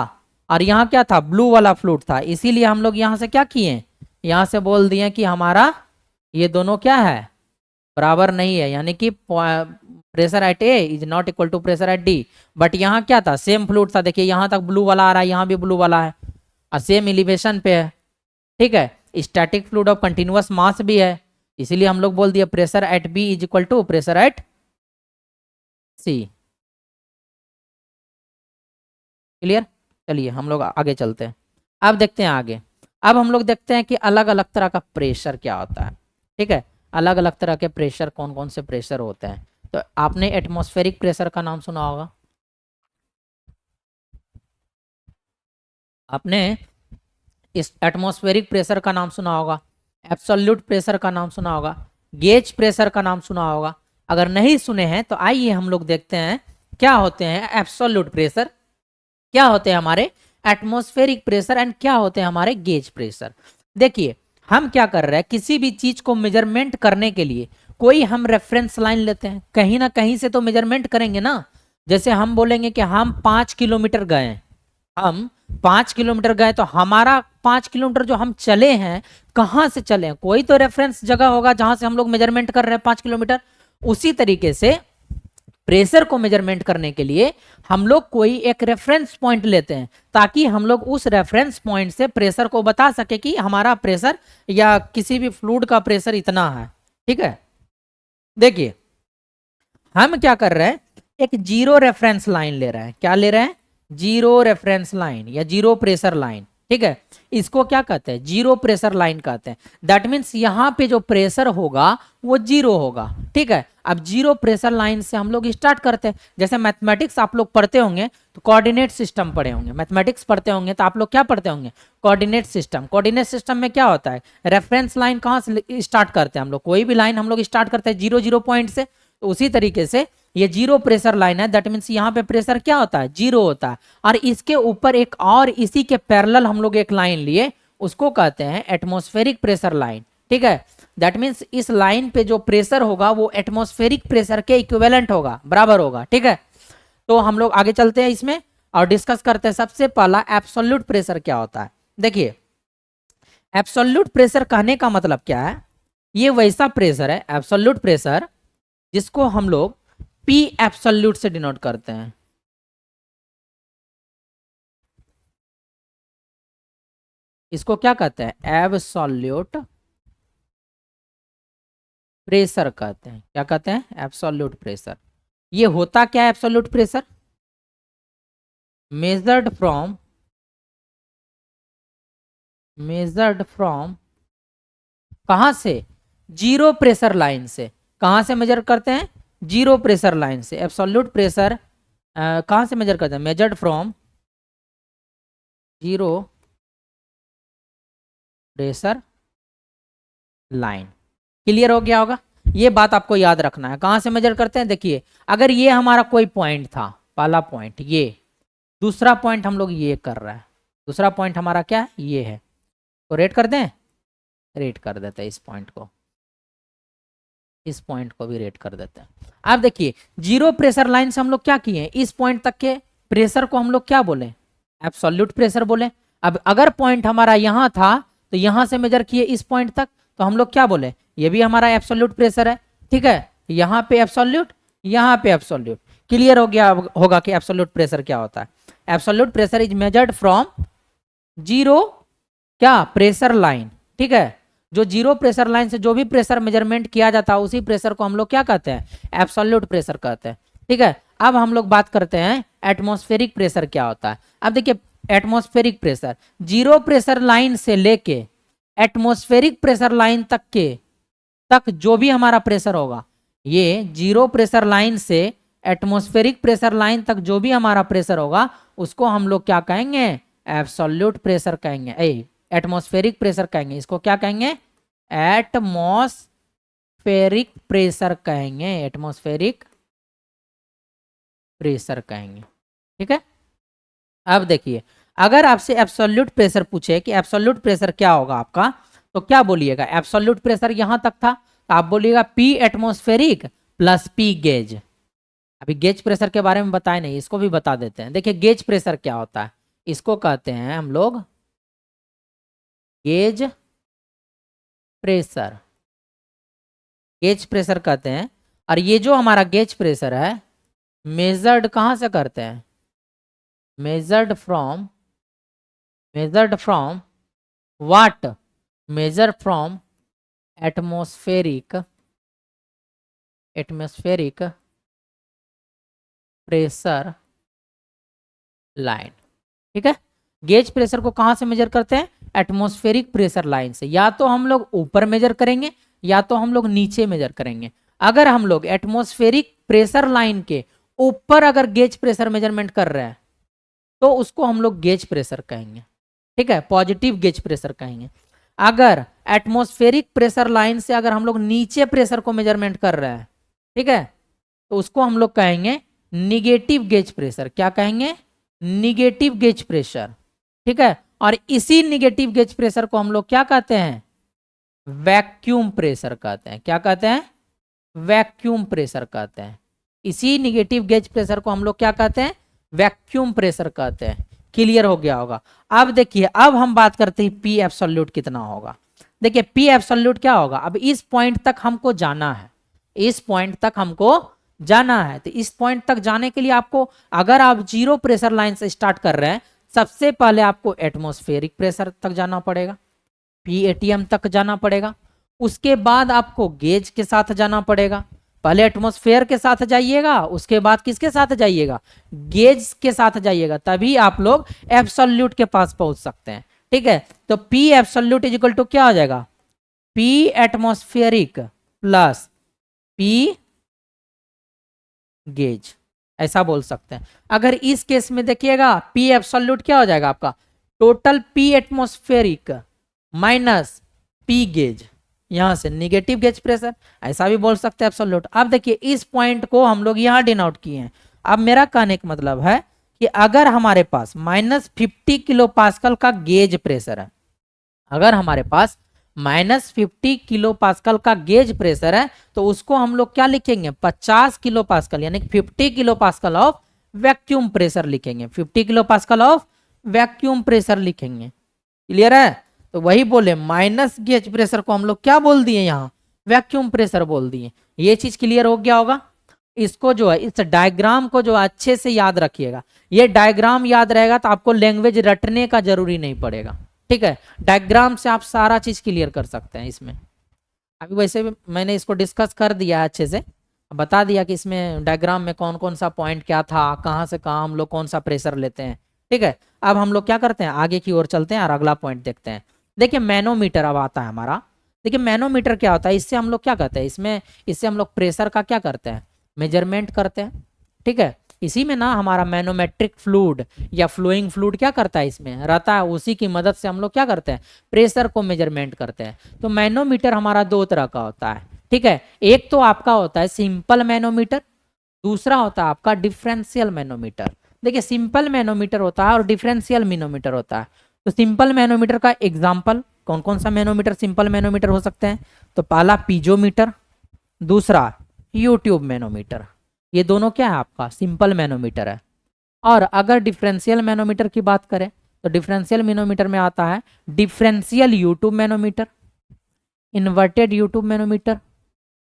और यहाँ क्या था, ब्लू वाला फ्लूइड था, इसीलिए हम लोग यहाँ से क्या किए, यहाँ से बोल दिए कि हमारा ये दोनों क्या है, बराबर नहीं है, यानी कि pressure at A is not equal to pressure at D. But यहाँ क्या था, सेम फ्लूइड था, देखिए यहाँ तक ब्लू वाला आ रहा है, यहाँ भी ब्लू वाला है और सेम एलिवेशन पे है, ठीक है, static fluid of continuous mass भी है, इसीलिए हम लोग बोल दिए pressure at B is equal to pressure at C. Clear. चलिए हम लोग आगे चलते हैं। अब देखते हैं आगे, अब हम लोग देखते हैं कि अलग अलग तरह का प्रेशर क्या होता है, ठीक है, अलग अलग तरह के प्रेशर कौन कौन से प्रेशर होते हैं। तो आपने एटमॉस्फेरिक प्रेशर का नाम सुना होगा, आपने इस एटमॉस्फेरिक प्रेशर का नाम सुना होगा, एब्सोल्यूट प्रेशर का नाम सुना होगा, गेज प्रेशर का नाम सुना होगा। अगर नहीं सुने हैं तो आइए हम लोग देखते हैं क्या होते हैं एब्सोल्यूट प्रेशर, क्या होते हैं हमारे एटमॉस्फेरिक प्रेशर एंड क्या होते हैं हमारे गेज प्रेशर। देखिए हम क्या कर रहे हैं, किसी भी चीज को मेजरमेंट करने के लिए कोई हम रेफरेंस लाइन लेते हैं, कहीं ना कहीं से तो मेजरमेंट करेंगे ना। जैसे हम बोलेंगे कि हम 5 किलोमीटर गए, हम 5 किलोमीटर गए, तो हमारा 5 किलोमीटर जो हम चले हैं, कहाँ से चले हैं, कोई तो रेफरेंस जगह होगा जहां से हम लोग मेजरमेंट कर रहे हैं 5 किलोमीटर। उसी तरीके से प्रेशर को मेजरमेंट करने के लिए हम लोग कोई एक रेफरेंस पॉइंट लेते हैं, ताकि हम लोग उस रेफरेंस पॉइंट से प्रेशर को बता सके कि हमारा प्रेशर या किसी भी फ्लूइड का प्रेशर इतना है, ठीक है। देखिए हम क्या कर रहे हैं, एक जीरो रेफरेंस लाइन ले रहे हैं, क्या ले रहे हैं, जीरो रेफरेंस लाइन या जीरो प्रेशर लाइन, ठीक है। इसको क्या कहते हैं, जीरो प्रेशर लाइन कहते हैं। दैट मीन्स यहाँ पे जो प्रेशर होगा वो जीरो होगा, ठीक है। अब जीरो प्रेशर लाइन से हम लोग स्टार्ट करते हैं। जैसे मैथमेटिक्स आप लोग पढ़ते होंगे तो कोऑर्डिनेट सिस्टम पढ़े होंगे, मैथमेटिक्स पढ़ते होंगे तो आप लोग क्या पढ़ते होंगे, कोऑर्डिनेट सिस्टम। कोऑर्डिनेट सिस्टम में क्या होता है, रेफरेंस लाइन कहाँ से स्टार्ट करते हैं हम लोग, कोई भी लाइन हम लोग स्टार्ट करते हैं जीरो जीरो पॉइंट से। तो उसी तरीके से ये जीरो प्रेशर लाइन है, दैट मीन्स यहाँ पे प्रेशर क्या होता है, जीरो होता है। और इसके ऊपर एक और इसी के पैरेलल हम लोग एक लाइन लिए, उसको कहते हैं एटमॉस्फेरिक प्रेशर लाइन, ठीक है। दैट मीन्स इस लाइन पे जो प्रेशर होगा वो एटमॉस्फेरिक प्रेशर के इक्विवेलेंट होगा, बराबर होगा, ठीक है। तो हम लोग आगे चलते हैं इसमें और डिस्कस करते हैं। सबसे पहला एब्सोल्यूट प्रेशर क्या होता है। देखिए एब्सोल्यूट प्रेशर कहने का मतलब क्या है, ये वैसा प्रेशर है एब्सोल्यूट प्रेशर जिसको हम लोग P एब्सोल्यूट से डिनोट करते हैं। इसको क्या कहते हैं, एब्सोल्यूट प्रेशर कहते हैं। क्या कहते हैं, एब्सोल्यूट प्रेशर। ये होता क्या है एब्सोल्यूट प्रेशर, मेजर्ड फ्रॉम कहां से? जीरो प्रेशर लाइन से। कहां से मेजर करते हैं? जीरो प्रेशर लाइन से। एब्सोल्यूट प्रेशर कहां से मेजर करते हैं? Measured from zero pressure line. Clear हो गया होगा? ये बात आपको याद रखना है। कहां से मेजर करते हैं? देखिए, अगर ये हमारा कोई पॉइंट था, पहला पॉइंट ये, दूसरा पॉइंट हम लोग ये कर रहा है, दूसरा पॉइंट हमारा क्या है? ये है। तो रेट कर दें? रेट कर देते हैं इस पॉइंट को, इस पॉइंट को भी रेट कर देते हैं। अब देखिए, जीरो प्रेशर लाइन से हम लोग क्या किए? इस पॉइंट तक के प्रेशर को हम लोग क्या बोले? एब्सोल्यूट प्रेशर बोले। अब अगर पॉइंट हमारा यहां था तो यहां से मेजर किए इस पॉइंट तक, तो हम लोग क्या बोले? ये भी हमारा एब्सोल्यूट प्रेशर है। ठीक है, यहां पे एब्सोल्यूट, यहां पे एब्सोल्यूट। क्लियर हो गया होगा कि एब्सोल्यूट प्रेशर क्या होता है? Absolute pressure is measured from zero क्या? Pressure line. ठीक है, जो जीरो प्रेशर लाइन से जो भी प्रेशर मेजरमेंट किया जाता है उसी प्रेशर को हम लोग क्या कहते हैं? एब्सोल्यूट प्रेशर कहते हैं। ठीक है, अब हम लोग बात करते हैं एटमॉस्फेरिक प्रेशर क्या होता है। अब देखिए, atmospheric pressure zero pressure line से लेके एटमॉस्फेरिक प्रेशर लाइन तक जो भी हमारा प्रेशर होगा, ये जीरो प्रेशर लाइन से एटमॉस्फेरिक प्रेशर लाइन तक जो भी हमारा प्रेशर होगा उसको हम लोग क्या कहेंगे? एब्सोल्यूट प्रेशर कहेंगे। एटमॉस्फेरिक प्रेशर कहेंगे। इसको क्या कहेंगे? एटमॉस्फेरिक प्रेशर कहेंगे, एटमॉस्फेरिक प्रेशर कहेंगे। ठीक है, अब देखिए, अगर आपसे एब्सोल्यूट प्रेशर पूछे कि एब्सोल्यूट प्रेशर क्या होगा आपका, तो क्या बोलिएगा? एब्सोल्यूट प्रेशर यहां तक था तो आप बोलिएगा P atmospheric plus P gauge. अभी गेज प्रेशर के बारे में बताए नहीं, इसको भी बता देते हैं। देखिए, गेज प्रेशर क्या होता है? इसको कहते हैं हम लोग गेज प्रेशर, गेज प्रेशर कहते हैं। और ये जो हमारा गेज प्रेशर है, मेजर्ड कहां से करते हैं? Measured from what? Measure from atmospheric pressure line. ठीक है, गेज प्रेशर को कहां से मेजर करते हैं? एटमॉस्फेरिक प्रेशर लाइन से। या तो हम लोग ऊपर मेजर करेंगे या तो हम लोग नीचे मेजर करेंगे। अगर हम लोग एटमॉस्फेरिक प्रेशर लाइन के ऊपर अगर गेज प्रेशर मेजरमेंट कर रहे हैं तो उसको हम लोग गेज प्रेशर कहेंगे। ठीक है, पॉजिटिव गेज प्रेशर कहेंगे। अगर एटमॉस्फेरिक प्रेशर लाइन से अगर हम लोग नीचे प्रेशर को मेजरमेंट कर रहे हैं, ठीक है, तो उसको हम लोग कहेंगे निगेटिव गेज प्रेशर। क्या कहेंगे? Negative gauge pressure. ठीक है, और इसी निगेटिव गेज प्रेशर को हम लोग क्या कहते हैं? वैक्यूम प्रेशर कहते हैं। क्या कहते हैं? वैक्यूम प्रेशर कहते हैं। इसी निगेटिव गेज प्रेशर को हम लोग क्या कहते हैं? वैक्यूम प्रेशर कहते हैं। क्लियर हो गया होगा? अब देखिए, अब हम बात करते हैं पी एब्सोल्यूट कितना होगा। देखिए, पी एब्सोल्यूट क्या होगा? अब इस पॉइंट तक हमको जाना है, इस पॉइंट तक हमको जाना है। तो इस पॉइंट तक जाने के लिए आपको, अगर आप जीरो प्रेशर लाइन से स्टार्ट कर रहे हैं, सबसे पहले आपको एटमॉस्फेरिक प्रेशर तक जाना पड़ेगा, PATM तक जाना पड़ेगा। उसके बाद आपको गेज के साथ जाना पड़ेगा। पहले एटमॉस्फेयर के साथ जाइएगा, उसके बाद किसके साथ जाइएगा? गेज के साथ जाइएगा, तभी आप लोग एब्सोल्यूट के पास पहुंच सकते हैं। ठीक है, तो P absolute is equal to क्या हो जाएगा? P atmospheric plus P gauge, ऐसा बोल सकते हैं। अगर इस केस में देखिएगा, P एब्सोल्यूट क्या हो जाएगा आपका? Total P atmospheric minus P gauge, यहां से निगेटिव गेज प्रेशर, ऐसा भी बोल सकते हैं एब्सोल्यूट। अब देखिए, इस पॉइंट को हम लोग यहां डिनोट किए हैं। अब मेरा कहने का मतलब है कि अगर हमारे पास -50 किलो पास्कल का गेज प्रेशर है, अगर हमारे पास -50 किलो पास्कल का गेज प्रेशर है, तो उसको हम लोग क्या लिखेंगे? 50 किलो पास्कल, यानी 50 kilo pascal of vacuum pressure लिखेंगे। 50 kilo pascal of vacuum pressure लिखेंगे। क्लियर है? तो वही बोले, माइनस गेज प्रेशर को हम लोग क्या बोल दिए? यहाँ वैक्यूम प्रेशर बोल दिए। ये चीज क्लियर हो गया होगा? इसको जो है, इस डायग्राम को जो अच्छे से याद रखिएगा। ये डायग्राम याद रहेगा तो आपको लैंग्वेज रटने का जरूरी नहीं पड़ेगा। ठीक है, डायग्राम से आप सारा चीज क्लियर कर सकते हैं इसमें। अभी वैसे भी मैंने इसको डिस्कस कर दिया अच्छे से, बता दिया कि इसमें डायग्राम में कौन कौन सा पॉइंट क्या था, कहाँ से कहाँ हम लोग कौन सा प्रेशर लेते हैं। ठीक है, अब हम लोग क्या करते हैं? आगे की ओर चलते हैं और अगला पॉइंट देखते हैं। देखिए, मैनोमीटर अब आता है हमारा। देखिए मैनोमीटर क्या होता है, इससे हम लोग क्या करते हैं, इससे हम लोग प्रेशर का क्या करते हैं, मेजरमेंट करते हैं। ठीक है, इसी में ना हमारा मैनोमेट्रिक फ्लूइड या फ्लोइंग फ्लूइड क्या करता है, इसमें रहता है, उसी की मदद से हम लोग क्या करते हैं, प्रेशर को मेजरमेंट करते हैं। तो मैनोमीटर हमारा दो तरह का होता है। ठीक है, एक तो आपका होता है सिंपल मैनोमीटर, दूसरा होता है आपका डिफरेंशियल मैनोमीटर। देखिए सिंपल मैनोमीटर होता है और डिफरेंशियल मैनोमीटर होता है। तो सिंपल मैनोमीटर का एग्जाम्पल कौन कौन सा मैनोमीटर सिंपल मैनोमीटर हो सकते हैं, तो पहला पीजोमीटर, दूसरा यूट्यूब मैनोमीटर। ये दोनों क्या है, आपका सिंपल मैनोमीटर है। और अगर डिफरेंशियल मैनोमीटर की बात करें तो डिफरेंशियल मैनोमीटर में आता है differential U tube manometer, inverted U tube manometer,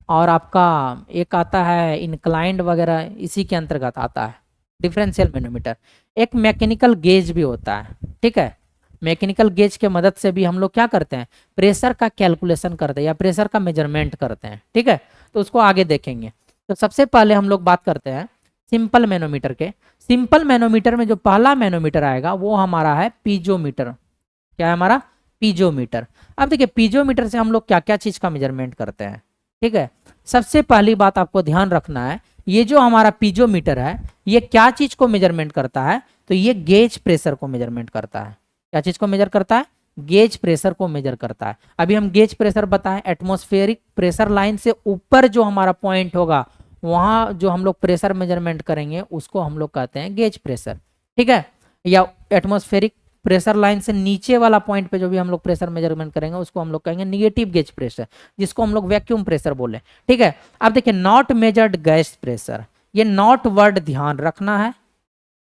और आपका एक आता है इंक्लाइंड वगैरह, इसी के अंतर्गत आता है डिफरेंशियल मैनोमीटर। एक मैकेनिकल गेज भी होता है। ठीक है, मैकेनिकल गेज के मदद से भी हम लोग क्या करते हैं, प्रेशर का कैलकुलेशन करते हैं या प्रेशर का मेजरमेंट करते हैं। ठीक है, तो उसको आगे देखेंगे। तो सबसे पहले हम लोग बात करते हैं सिंपल मैनोमीटर के। सिंपल मैनोमीटर में जो पहला मैनोमीटर आएगा वो हमारा है पीजोमीटर। क्या है हमारा, पीजोमीटर। अब देखिए पीजोमीटर से हम लोग क्या क्या चीज का मेजरमेंट करते हैं। ठीक है, सबसे पहली बात आपको ध्यान रखना है, ये जो हमारा पीजोमीटर है ये क्या चीज को मेजरमेंट करता है, तो ये गेज प्रेशर को मेजरमेंट करता है। क्या चीज को मेजर करता है, गेज प्रेशर को मेजर करता है। अभी हम गेज प्रेशर बताएं, एटमॉस्फेरिक प्रेशर लाइन से ऊपर जो हमारा पॉइंट होगा वहां जो हम लोग प्रेशर मेजरमेंट करेंगे उसको हम लोग कहते हैं गेज प्रेशर। ठीक है, या एटमॉस्फेरिक प्रेशर लाइन से नीचे वाला पॉइंट पे जो भी हम लोग प्रेशर मेजरमेंट करेंगे उसको हम लोग कहेंगे निगेटिव गेज प्रेशर, जिसको हम लोग वैक्यूम प्रेशर बोले। ठीक है, अब देखिए नॉट मेजर्ड गैस प्रेशर, ये नॉट वर्ड ध्यान रखना है,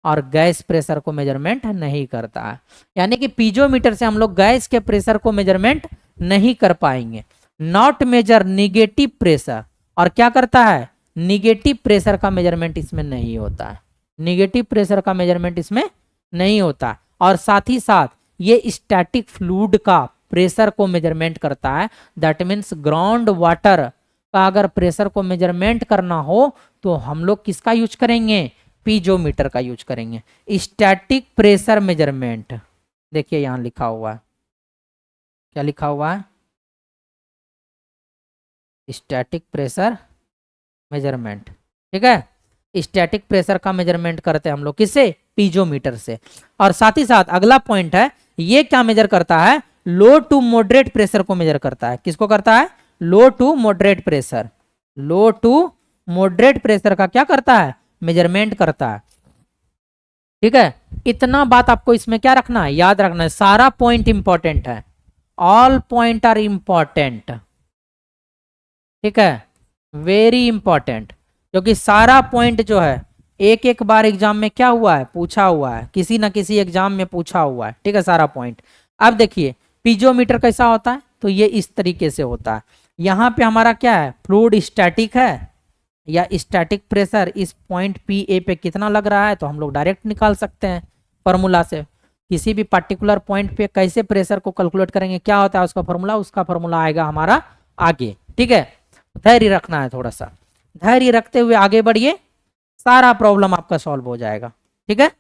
और गैस प्रेशर को मेजरमेंट नहीं करता है। यानी कि पीजोमीटर से हम लोग गैस के प्रेशर को मेजरमेंट नहीं कर पाएंगे। नॉट मेजर निगेटिव प्रेशर, और क्या करता है, निगेटिव प्रेशर का मेजरमेंट इसमें नहीं होता है, निगेटिव प्रेशर का मेजरमेंट इसमें नहीं होता। और साथ ही साथ ये स्टैटिक फ्लूइड का प्रेशर को मेजरमेंट करता है। दैट मीन्स ग्राउंड वाटर का अगर प्रेशर को मेजरमेंट करना हो तो हम लोग किसका यूज करेंगे, पीजोमीटर का यूज करेंगे। स्टैटिक प्रेशर मेजरमेंट, देखिए यहां लिखा हुआ है, क्या लिखा हुआ है, स्टैटिक प्रेशर मेजरमेंट। ठीक है, स्टैटिक प्रेशर का मेजरमेंट करते हैं हम लोग किससे, पीजोमीटर से। और साथ ही साथ अगला पॉइंट है, ये क्या मेजर करता है, लो टू मॉडरेट प्रेशर को मेजर करता है। किसको करता है, low to moderate pressure, low to moderate pressure का क्या करता है, मेजरमेंट करता है। ठीक है, इतना बात आपको इसमें क्या रखना है, याद रखना है, सारा पॉइंट इंपॉर्टेंट है, ऑल पॉइंट आर इंपॉर्टेंट। ठीक है, वेरी इंपॉर्टेंट, क्योंकि सारा पॉइंट जो है एक एक बार एग्जाम में क्या हुआ है, पूछा हुआ है, किसी ना किसी एग्जाम में पूछा हुआ है। ठीक है, सारा पॉइंट। अब देखिए पीजोमीटर कैसा होता है, तो ये इस तरीके से होता है। यहाँ पे हमारा क्या है, फ्लूइड स्टैटिक है या स्टैटिक प्रेशर इस पॉइंट पी ए पे कितना लग रहा है, तो हम लोग डायरेक्ट निकाल सकते हैं फॉर्मूला से। किसी भी पर्टिकुलर पॉइंट पे कैसे प्रेशर को कैलकुलेट करेंगे, क्या होता है उसका फॉर्मूला, उसका फॉर्मूला आएगा हमारा आगे। ठीक है, धैर्य रखना है, थोड़ा सा धैर्य रखते हुए आगे बढ़िए, सारा प्रॉब्लम आपका सॉल्व हो जाएगा। ठीक है,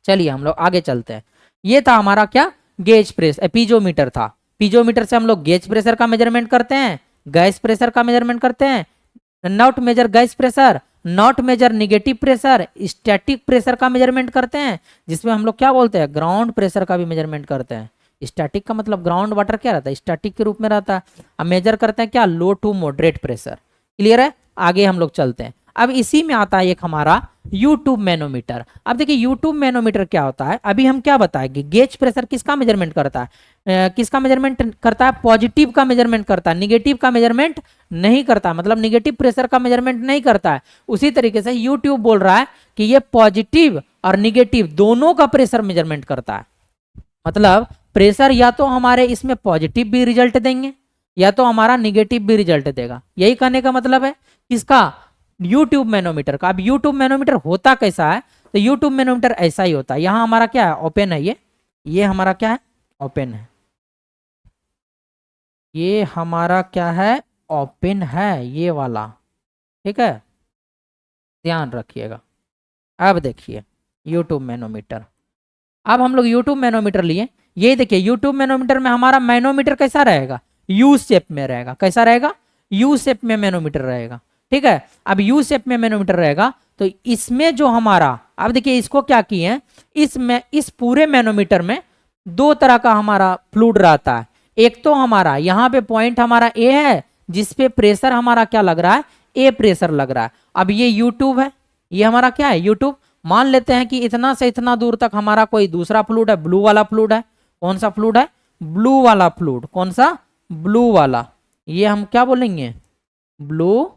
चलिए हम लोग आगे चलते हैं। ये था हमारा क्या, गेज प्रेशर, पीजोमीटर था। पीजोमीटर से हम लोग गेज प्रेशर का मेजरमेंट करते हैं, गैस प्रेशर का मेजरमेंट करते हैं, not measure gas pressure, not measure negative pressure, static pressure का मेजरमेंट करते हैं, जिसमें हम लोग क्या बोलते हैं, ग्राउंड प्रेशर का भी मेजरमेंट करते हैं। स्टैटिक का मतलब ग्राउंड वाटर क्या रहता है, स्टैटिक के रूप में रहता है। अब मेजर करते हैं क्या, लो टू मॉडरेट प्रेशर। क्लियर है, आगे हम लोग चलते हैं। अब इसी में आता है एक हमारा यूट्यूब मैनोमीटर। अब देखिए यूट्यूब मैनोमीटर क्या होता है, अभी हम क्या बताएंगे, गेज प्रेशर किसका मेजरमेंट करता है, किसका मेजरमेंट करता है, पॉजिटिव का मेजरमेंट करता है, निगेटिव का मेजरमेंट नहीं करता, मतलब निगेटिव प्रेशर का मेजरमेंट नहीं करता है। उसी तरीके से यूट्यूब बोल रहा है कि ये पॉजिटिव और निगेटिव दोनों का प्रेशर मेजरमेंट करता है। मतलब प्रेशर या तो हमारे इसमें पॉजिटिव भी रिजल्ट देंगे या तो हमारा निगेटिव भी रिजल्ट देगा। यही कहने का मतलब है किसका, यूट्यूब मैनोमीटर का। अब यूट्यूब मैनोमीटर होता कैसा है, तो यूट्यूब मैनोमीटर ऐसा ही होता है। यहां हमारा क्या है, ओपन है, ये हमारा क्या है, ओपन है, ये हमारा क्या है, ओपन है, ये वाला। ठीक है, ध्यान रखिएगा। अब देखिए यूट्यूब मैनोमीटर, अब हम लोग यूट्यूब मैनोमीटर लिए, ये देखिए यूट्यूब मैनोमीटर में हमारा मैनोमीटर कैसा रहेगा, यू शेप में रहेगा। कैसा रहेगा? यू शेप में मैनोमीटर रहेगा। ठीक है, अब यू शेप में मैनोमीटर रहेगा तो इसमें जो हमारा, अब देखिए इसको क्या किए हैं, इस पूरे मैनोमीटर में दो तरह का हमारा फ्लूइड रहता है। एक तो हमारा यहाँ पे पॉइंट हमारा ए है जिसपे प्रेशर हमारा क्या लग रहा है, ए प्रेशर लग रहा है। अब ये यू ट्यूब है, ये हमारा क्या है, यू ट्यूब। मान लेते हैं कि इतना से इतना दूर तक हमारा कोई दूसरा फ्लूइड है, ब्लू वाला फ्लूइड है। कौन सा फ्लूइड है? ब्लू वाला फ्लूइड। कौन सा? ब्लू वाला। ये हम क्या बोलेंगे? ब्लू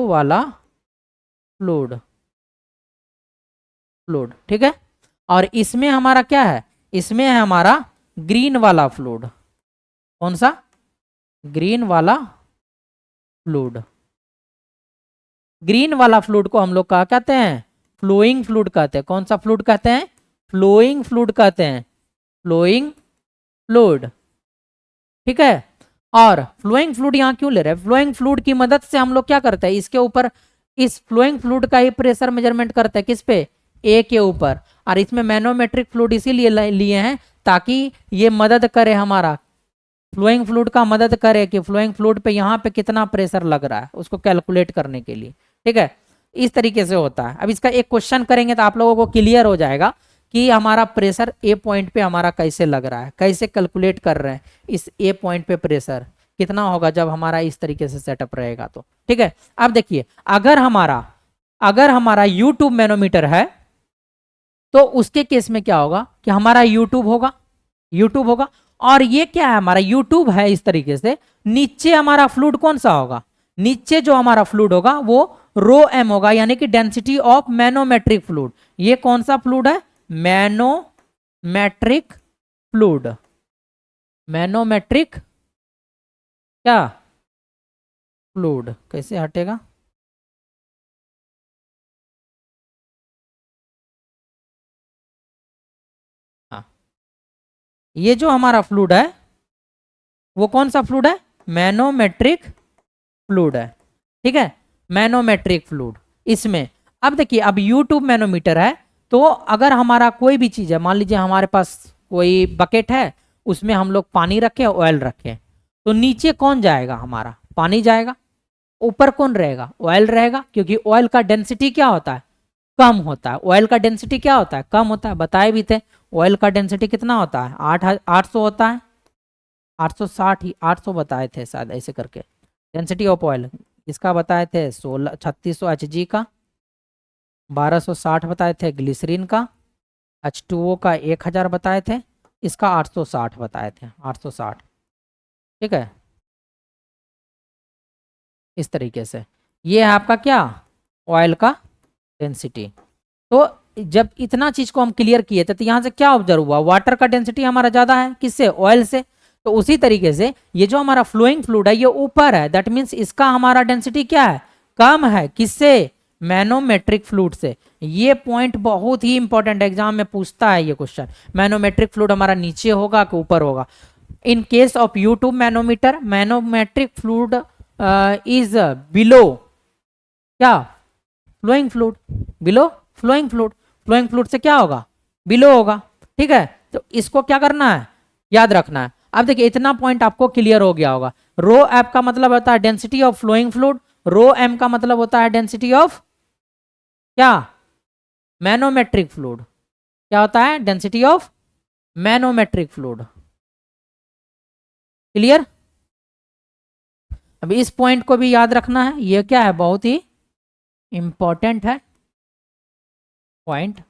वाला फ्लूइड। ठीक है, और इसमें हमारा क्या है, इसमें है हमारा ग्रीन वाला फ्लूइड। कौन सा? ग्रीन वाला फ्लूइड। ग्रीन वाला फ्लूइड को हम लोग क्या कहते हैं? फ्लोइंग फ्लूइड कहते हैं। कौन सा फ्लूइड कहते हैं? फ्लोइंग फ्लूइड कहते हैं। Flowing fluid. ठीक है, और फ्लोइंग फ्लूइड यहाँ क्यों ले रहे हैं? फ्लोइंग फ्लूइड की मदद से हम लोग क्या करते हैं, इसके ऊपर इस फ्लोइंग फ्लूइड का ही प्रेशर मेजरमेंट करते हैं। किस पे? ए के ऊपर। और इसमें मैनोमेट्रिक फ्लूइड इसीलिए लिए हैं ताकि ये मदद करे, हमारा फ्लोइंग फ्लूइड का मदद करे कि फ्लोइंग फ्लूइड पे यहाँ पे कितना प्रेशर लग रहा है उसको कैलकुलेट करने के लिए। ठीक है, इस तरीके से होता है। अब इसका एक क्वेश्चन करेंगे तो आप लोगों को क्लियर हो जाएगा कि हमारा प्रेशर ए पॉइंट पे हमारा कैसे लग रहा है, कैसे कैलकुलेट कर रहे हैं इस ए पॉइंट पे प्रेशर कितना होगा जब हमारा इस तरीके से सेटअप रहेगा तो। ठीक है, अब देखिए अगर हमारा यूट्यूब मैनोमीटर है तो उसके केस में क्या होगा कि हमारा यूट्यूब होगा और ये क्या है, हमारा यूट्यूब है इस तरीके से। नीचे हमारा फ्लूइड कौन सा होगा? नीचे जो हमारा फ्लूइड होगा वो रो एम होगा, यानी कि डेंसिटी ऑफ मैनोमेट्रिक फ्लूइड। ये कौन सा फ्लूइड है? Manometric fluid. मैनोमेट्रिक क्या फ्लूइड? कैसे हटेगा? हाँ, ये जो हमारा फ्लूइड है वो कौन सा फ्लूइड है? मैनोमेट्रिक फ्लूइड है। ठीक है, मैनोमेट्रिक फ्लूइड। इसमें अब देखिए, अब यूट्यूब मैनोमीटर है तो अगर हमारा कोई भी चीज है, मान लीजिए हमारे पास कोई बकेट है, उसमें हम लोग पानी रखे, ऑयल रखे, तो नीचे कौन जाएगा? हमारा पानी जाएगा। ऊपर कौन रहेगा? ऑयल रहेगा, क्योंकि ऑयल का डेंसिटी क्या होता है? कम होता है। ऑयल का डेंसिटी क्या होता है? कम होता है। बताए भी थे ऑयल का डेंसिटी कितना होता है? 800 होता है। 860 ही 800 बताए थे शायद, ऐसे करके डेंसिटी ऑफ ऑयल इसका बताए थे 3600 Hg का, 1260 बताए थे ग्लिसरीन का, H2O का 1000 बताए थे, इसका 860 बताए थे, 860। ठीक है, इस तरीके से ये है आपका क्या, ऑयल का डेंसिटी। तो जब इतना चीज को हम क्लियर किए थे तो यहाँ से क्या ऑब्जर्व हुआ? वाटर का डेंसिटी हमारा ज्यादा है, किससे? ऑयल से। तो उसी तरीके से ये जो हमारा फ्लोइंग फ्लूइड है ये ऊपर है, दैट मीन्स इसका हमारा डेंसिटी क्या है? कम है। किससे? मैनोमेट्रिक फ्लूइड से। ये पॉइंट बहुत ही इंपॉर्टेंट, एग्जाम में पूछता है ये क्वेश्चन। मैनोमेट्रिक फ्लूइड हमारा नीचे होगा कि ऊपर होगा? In case of U tube manometer, manometric fluid is below क्या? Flowing fluid. Below flowing fluid. Flowing fluid से क्या होगा? बिलो होगा। ठीक है, तो इसको क्या करना है? याद रखना है। अब देखिए इतना पॉइंट आपको क्लियर हो गया होगा। रो एफ का मतलब होता है density of flowing fluid, rho m का मतलब होता है डेंसिटी ऑफ क्या? Manometric fluid. क्या होता है? Density of manometric fluid. Clear? अब इस पॉइंट को भी याद रखना है, ये क्या है? बहुत ही इंपॉर्टेंट है पॉइंट।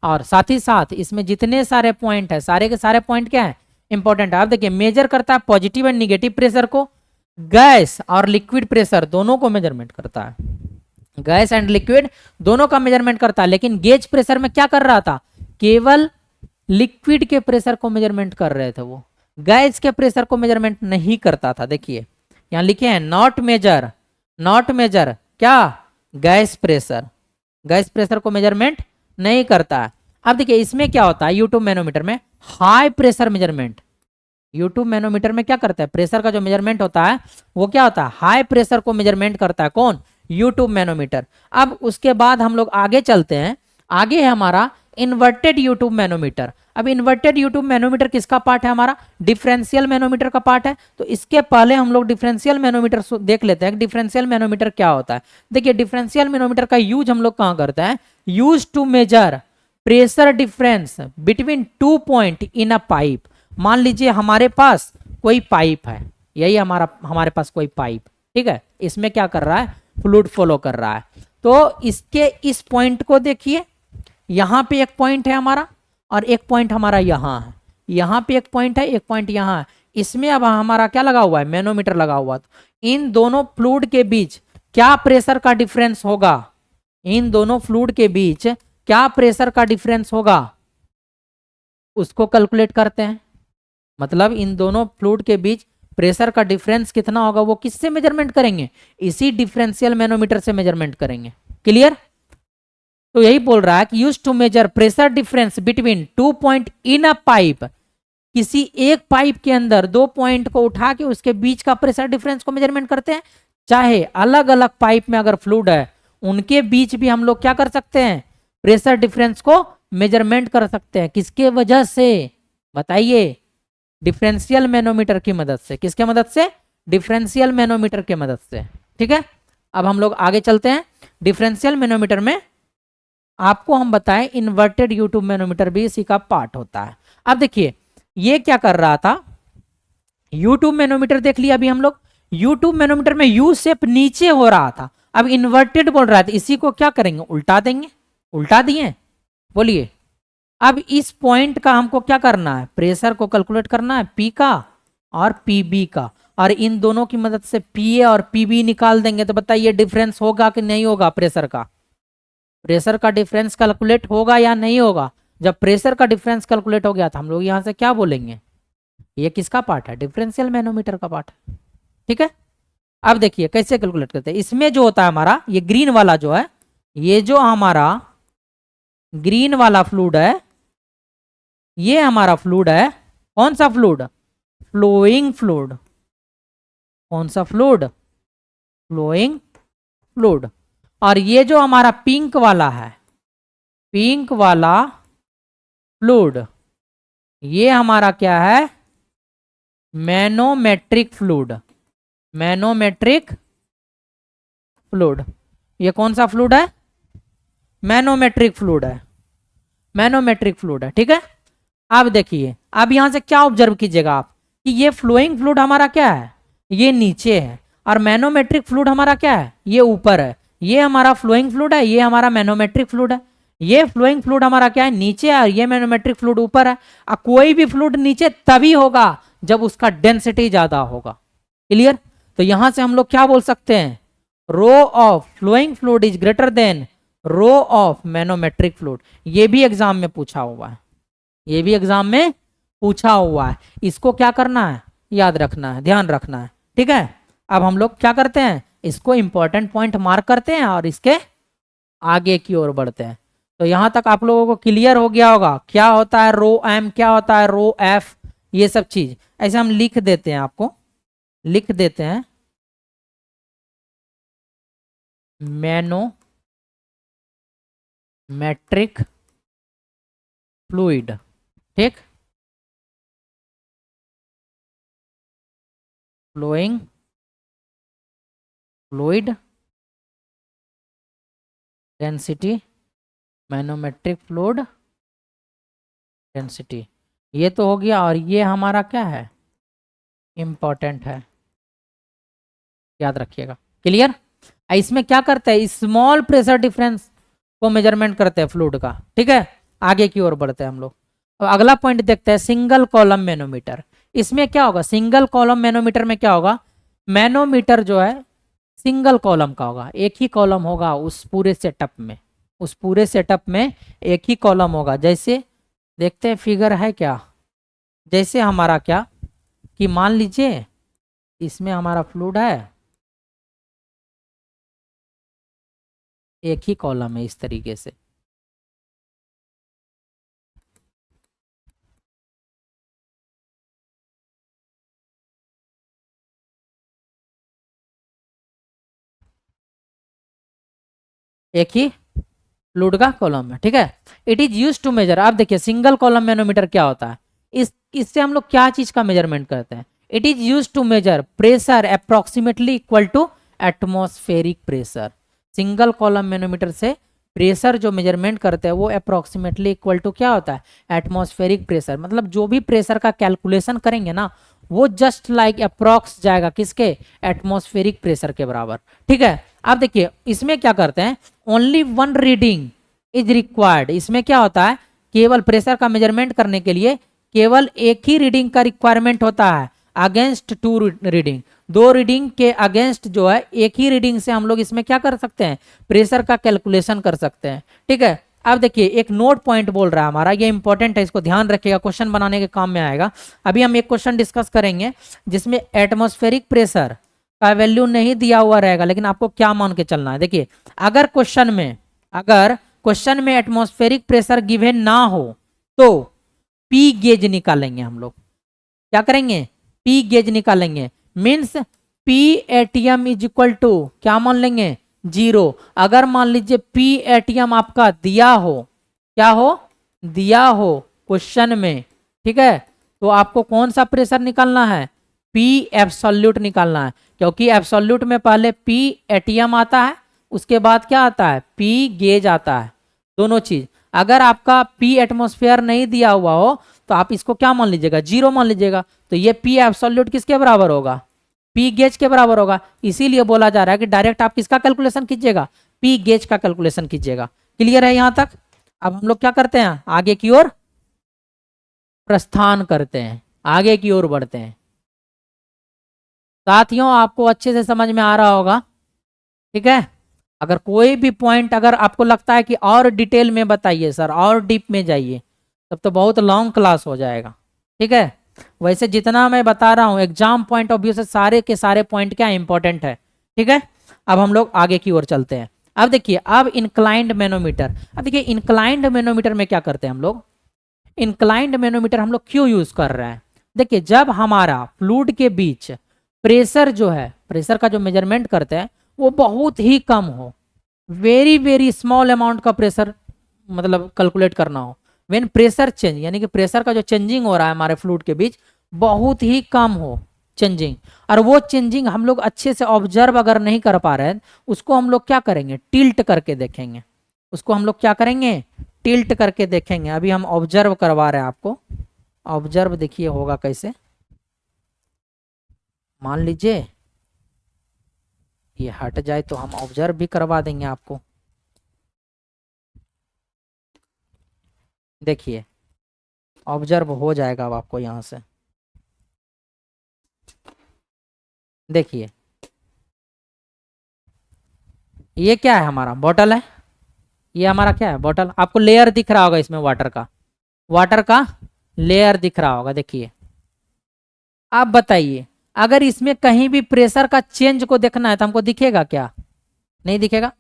और साथ ही साथ इसमें जितने सारे पॉइंट है, सारे के सारे पॉइंट क्या है? इंपॉर्टेंट है। आप देखिए मेजर करता है पॉजिटिव एंड निगेटिव प्रेशर को, गैस और लिक्विड प्रेशर दोनों को मेजरमेंट करता है। गैस एंड लिक्विड दोनों का मेजरमेंट करता है, लेकिन गेज प्रेशर में क्या कर रहा था? केवल लिक्विड के प्रेशर को मेजरमेंट कर रहे थे, वो गैस के प्रेशर को मेजरमेंट नहीं करता था। देखिए यहां लिखे हैं नॉट मेजर क्या? Gas pressure. गैस प्रेशर को मेजरमेंट नहीं करता है। अब देखिए इसमें क्या होता है, यूट्यूब मैनोमीटर में high pressure measurement. U tube manometer में क्या करता है? प्रेशर का जो मेजरमेंट होता है वो क्या होता है? हाई प्रेशर को मेजरमेंट करता है। कौन? U tube manometer. अब उसके बाद हम लोग आगे चलते हैं। आगे है हमारा इन्वर्टेड यूट्यूब मैनोमीटर। अब इन्वर्टेड यूट्यूब मैनोमीटर किसका पार्ट है? हमारा डिफरेंशियल मैनोमीटर का पार्ट है। तो इसके पहले हम लोग डिफरेंशियल मैनोमीटर देख लेते हैं। डिफरेंशियल मैनोमीटर क्या होता है? देखिए, डिफरेंशियल मैनोमीटर का यूज हम लोग कहाँ करते हैं? Use to measure pressure difference between 2 point in a pipe. मान लीजिए हमारे पास कोई पाइप है, यही हमारे पास कोई पाइप, ठीक है, इसमें क्या कर रहा है? फ्लूइड फ्लो कर रहा है। तो इसके इस पॉइंट को देखिए, यहां पे एक पॉइंट है हमारा और एक पॉइंट हमारा यहां है। यहां पे एक पॉइंट है, एक पॉइंट यहां है। इसमें अब हमारा क्या लगा हुआ है? मैनोमीटर लगा हुआ। तो इन दोनों फ्लूइड के बीच क्या प्रेशर का डिफरेंस होगा? इन दोनों फ्लूइड के बीच क्या प्रेशर का डिफरेंस होगा, उसको कैलकुलेट करते हैं। मतलब इन दोनों फ्लूइड के बीच प्रेशर का डिफरेंस कितना होगा, वो किससे मेजरमेंट करेंगे? इसी डिफरेंशियल मैनोमीटर से मेजरमेंट करेंगे। क्लियर? तो यही बोल रहा है कि use to measure pressure difference between 2 point in a pipe. किसी एक पाइप के अंदर 2 पॉइंट को उठा के उसके बीच का प्रेशर डिफरेंस को मेजरमेंट करते हैं। चाहे अलग अलग पाइप में अगर फ्लूइड है, उनके बीच भी हम लोग क्या कर सकते हैं? प्रेशर डिफरेंस को मेजरमेंट कर सकते हैं। किसके वजह से? बताइए। डिफरेंशियल मैनोमीटर की मदद से। किसके मदद से? डिफरेंशियल मैनोमीटर की मदद से। ठीक है, अब हम लोग आगे चलते हैं। डिफरेंशियल मैनोमीटर में आपको हम बताएं, इन्वर्टेड यूट्यूब मैनोमीटर भी इसी का पार्ट होता है। अब देखिए, ये क्या कर रहा था? यूट्यूब मैनोमीटर देख लिया अभी हम लोग। यूट्यूब मैनोमीटर में यू शेप नीचे हो रहा था, अब इन्वर्टेड बोल रहा था। इसी को क्या करेंगे? उल्टा देंगे। उल्टा दिए, बोलिए। अब इस पॉइंट का हमको क्या करना है? प्रेशर को कैलकुलेट करना है, पी का और पीबी का। और इन दोनों की मदद से पीए और पीबी निकाल देंगे। तो बताइए डिफरेंस होगा कि नहीं होगा? प्रेशर का, प्रेशर का डिफरेंस कैलकुलेट होगा या नहीं होगा? जब प्रेशर का डिफरेंस कैलकुलेट हो गया तो हम लोग यहां से क्या बोलेंगे? ये किसका पार्ट है? डिफरेंशियल मैनोमीटर का पार्ट है। ठीक है, अब देखिए कैसे कैलकुलेट करते हैं। इसमें जो होता है हमारा, ये ग्रीन वाला जो है, ये जो हमारा ग्रीन वाला फ्लूइड है, ये हमारा फ्लूइड है। कौन सा फ्लूइड? Flowing fluid. कौन सा फ्लूइड? Flowing fluid. और ये जो हमारा पिंक वाला है, पिंक वाला फ्लूइड, ये हमारा क्या है? Manometric fluid. Manometric fluid. ये कौन सा फ्लूइड है? मैनोमेट्रिक फ्लूइड है। मैनोमेट्रिक फ्लूइड है। ठीक है, अब देखिए, अब यहां से क्या ऑब्जर्व कीजिएगा आप कि ये फ्लोइंग फ्लूइड हमारा क्या है? ये नीचे है। और मैनोमेट्रिक फ्लूइड हमारा क्या है? ये ऊपर है। ये हमारा फ्लोइंग फ्लूइड है, ये हमारा मैनोमेट्रिक फ्लूइड है। ये फ्लोइंग फ्लूइड हमारा क्या है? नीचे है, और ये मैनोमेट्रिक फ्लूइड ऊपर है। और कोई भी फ्लूइड नीचे तभी होगा जब उसका डेंसिटी ज्यादा होगा। क्लियर? तो यहां से हम लोग क्या बोल सकते हैं? Rho of flowing fluid is greater than rho of manometric fluid. ये भी एग्जाम में पूछा हुआ है। ये भी एग्जाम में पूछा हुआ है। इसको क्या करना है? याद रखना है, ध्यान रखना है। ठीक है, अब हम लोग क्या करते हैं? इसको इंपॉर्टेंट पॉइंट मार्क करते हैं और इसके आगे की ओर बढ़ते हैं। तो यहां तक आप लोगों को क्लियर हो गया होगा क्या होता है रो एम, क्या होता है रो एफ, ये सब चीज। ऐसे हम लिख देते हैं, आपको लिख देते हैं। Manometric fluid. ठीक, flowing fluid density, manometric fluid density. ये तो हो गया। और ये हमारा क्या है? इंपॉर्टेंट है, याद रखिएगा। क्लियर? इसमें क्या करते हैं? स्मॉल प्रेशर डिफरेंस को मेजरमेंट करते हैं फ्लूइड का। ठीक है, आगे की ओर बढ़ते हैं हम लोग। अब अगला पॉइंट देखते हैं, सिंगल कॉलम मैनोमीटर। इसमें क्या होगा? सिंगल कॉलम मैनोमीटर में क्या होगा? मैनोमीटर जो है सिंगल कॉलम का होगा, एक ही कॉलम होगा उस पूरे सेटअप में। उस पूरे सेटअप में एक ही कॉलम होगा। जैसे देखते हैं, फिगर है क्या? जैसे हमारा क्या कि मान लीजिए इसमें हमारा फ्लूइड है, एक ही कॉलम है इस तरीके से। एक ही फ्लूइड का कॉलम है, ठीक है। It is use to measure, आप देखिए सिंगल कॉलम मैनोमीटर क्या होता है, इससे हम लोग क्या चीज का मेजरमेंट करते हैं। It is use to measure pressure approximately equal to atmospheric pressure. Single column manometer से प्रेशर जो मेजरमेंट करते हैं वो अप्रोक्सीमेटली इक्वल टू क्या होता है, एटमॉस्फेरिक प्रेशर। मतलब जो भी प्रेशर का कैलकुलेशन करेंगे ना वो जस्ट लाइक अप्रॉक्स जाएगा किसके, एटमॉस्फेरिक प्रेशर के बराबर, ठीक है। आप देखिए इसमें क्या करते हैं, only one reading is required. इसमें क्या होता है, केवल प्रेशर का मेजरमेंट करने के लिए केवल एक ही रीडिंग का रिक्वायरमेंट होता है अगेंस्ट टू रीडिंग। दो रीडिंग के अगेंस्ट जो है एक ही रीडिंग से हम लोग इसमें क्या कर सकते हैं, प्रेशर का कैलकुलेशन कर सकते हैं, ठीक है। अब देखिए एक नोट पॉइंट बोल रहा है हमारा, ये इंपॉर्टेंट है, इसको ध्यान रखिएगा, क्वेश्चन बनाने के काम में आएगा। अभी हम एक क्वेश्चन डिस्कस करेंगे जिसमें एटमॉस्फेरिक प्रेशर का वैल्यू नहीं दिया हुआ रहेगा, लेकिन आपको क्या मान के चलना है। देखिए अगर क्वेश्चन में एटमॉस्फेरिक प्रेशर गिवन ना हो तो पी गेज निकालेंगे हम लोग। क्या करेंगे, पी गेज निकालेंगे। Means P ATM is equal to क्या मान लेंगे, 0। अगर मान लीजिए पी एटीएम आपका दिया हो, क्या हो, दिया हो क्वेश्चन में, ठीक है, तो आपको कौन सा प्रेशर निकालना है, पी एब्सोल्यूट निकालना है। क्योंकि एब्सोल्यूट में पहले पी एटीएम आता है, उसके बाद क्या आता है, पी गेज आता है, दोनों चीज। अगर आपका पी एटमॉस्फेयर नहीं दिया हुआ हो तो आप इसको क्या मान लीजिएगा, 0 मान लीजिएगा। तो ये पी एब्सोल्यूट किसके बराबर होगा, पी गेज के बराबर होगा। इसीलिए बोला जा रहा है कि डायरेक्ट आप किसका कैलकुलेशन कीजिएगा, पी गेज का कैलकुलेशन कीजिएगा। क्लियर है यहां तक। अब हम लोग क्या करते हैं, आगे की ओर प्रस्थान करते हैं, आगे की ओर बढ़ते हैं। साथियों आपको अच्छे से समझ में आ रहा होगा, ठीक है। अगर कोई भी पॉइंट अगर आपको लगता है कि और डिटेल में बताइए सर, और डीप में जाइए, तब तो बहुत लॉन्ग क्लास हो जाएगा, ठीक है। वैसे जितना मैं बता रहा हूँ एग्जाम पॉइंट ऑफ व्यू से सारे के सारे पॉइंट क्या इंपॉर्टेंट है, ठीक है। अब हम लोग आगे की ओर चलते हैं। अब देखिए अब इंक्लाइंड मैनोमीटर, अब देखिए इंक्लाइंड मैनोमीटर में क्या करते हैं हम लोग, इंक्लाइंड मैनोमीटर हम लोग क्यों यूज कर रहे हैं। देखिए जब हमारा फ्लूइड के बीच प्रेशर जो है, प्रेशर का जो मेजरमेंट करते हैं वो बहुत ही कम हो, वेरी वेरी स्मॉल अमाउंट का प्रेशर मतलब कैलकुलेट करना हो, व्हेन प्रेशर चेंज यानी कि प्रेशर का जो चेंजिंग हो रहा है हमारे फ्लूइड के बीच बहुत ही कम हो चेंजिंग, और वो चेंजिंग हम लोग अच्छे से ऑब्जर्व अगर नहीं कर पा रहे हैं, उसको हम लोग क्या करेंगे, टिल्ट करके देखेंगे। उसको हम लोग क्या करेंगे, टिल्ट करके देखेंगे। अभी हम ऑब्जर्व करवा रहे हैं आपको, ऑब्जर्व देखिए होगा कैसे। मान लीजिए ये हट जाए तो हम ऑब्जर्व भी करवा देंगे आपको। देखिए ऑब्जर्व हो जाएगा अब आपको यहां से, देखिए ये क्या है, हमारा बॉटल है, ये हमारा क्या है, बॉटल। आपको लेयर दिख रहा होगा इसमें वाटर का लेयर दिख रहा होगा। देखिए आप बताइए अगर इसमें कहीं भी प्रेशर का चेंज को देखना है तो हमको दिखेगा क्या, नहीं दिखेगा।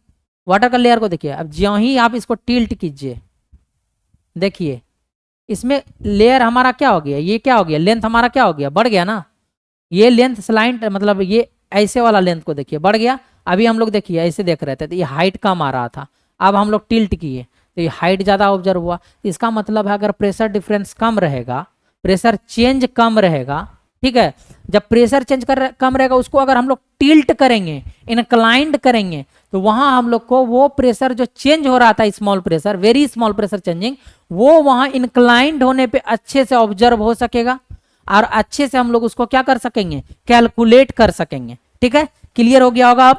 वाटर का लेयर को देखिए, अब ज्यों ही आप इसको टिल्ट कीजिए, देखिए इसमें लेयर हमारा क्या हो गया, ये क्या हो गया, लेंथ हमारा क्या हो गया, बढ़ गया ना। ये लेंथ स्लाइंट मतलब ये ऐसे वाला लेंथ को देखिए बढ़ गया। अभी हम लोग देखिए ऐसे देख रहे थे तो ये हाइट कम आ रहा था, अब हम लोग टिल्ट किए तो ये हाइट ज़्यादा ऑब्जर्व हुआ। इसका मतलब है अगर प्रेशर डिफरेंस कम रहेगा, प्रेशर चेंज कम रहेगा, ठीक है, जब प्रेशर चेंज कम रहेगा उसको अगर हम लोग टिल्ट करेंगे, इनक्लाइंड करेंगे, तो वहां हम लोग को वो प्रेशर जो चेंज हो रहा था, small pressure, very small pressure changing, वो वहां इंक्लाइंड होने पे अच्छे से ऑब्जर्व हो सकेगा और अच्छे से हम लोग उसको क्या कर सकेंगे, कैलकुलेट कर सकेंगे, ठीक है। क्लियर हो गया होगा।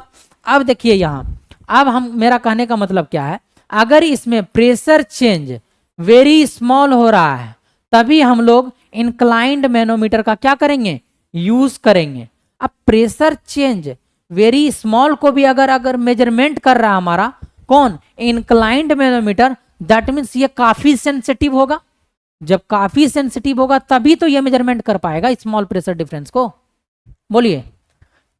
अब देखिए यहां, अब हम, मेरा कहने का मतलब क्या है, अगर इसमें प्रेशर चेंज वेरी स्मॉल हो रहा है तभी हम लोग इंक्लाइंड मैनोमीटर का क्या करेंगे, यूज करेंगे। अब प्रेशर चेंज वेरी स्मॉल को भी अगर मेजरमेंट कर रहा है हमारा कौन, इंक्लाइंड मैनोमीटर, दैट मीन्स ये काफी सेंसिटिव होगा। जब काफी सेंसिटिव होगा तभी तो ये मेजरमेंट कर पाएगा स्मॉल प्रेशर डिफरेंस को, बोलिए।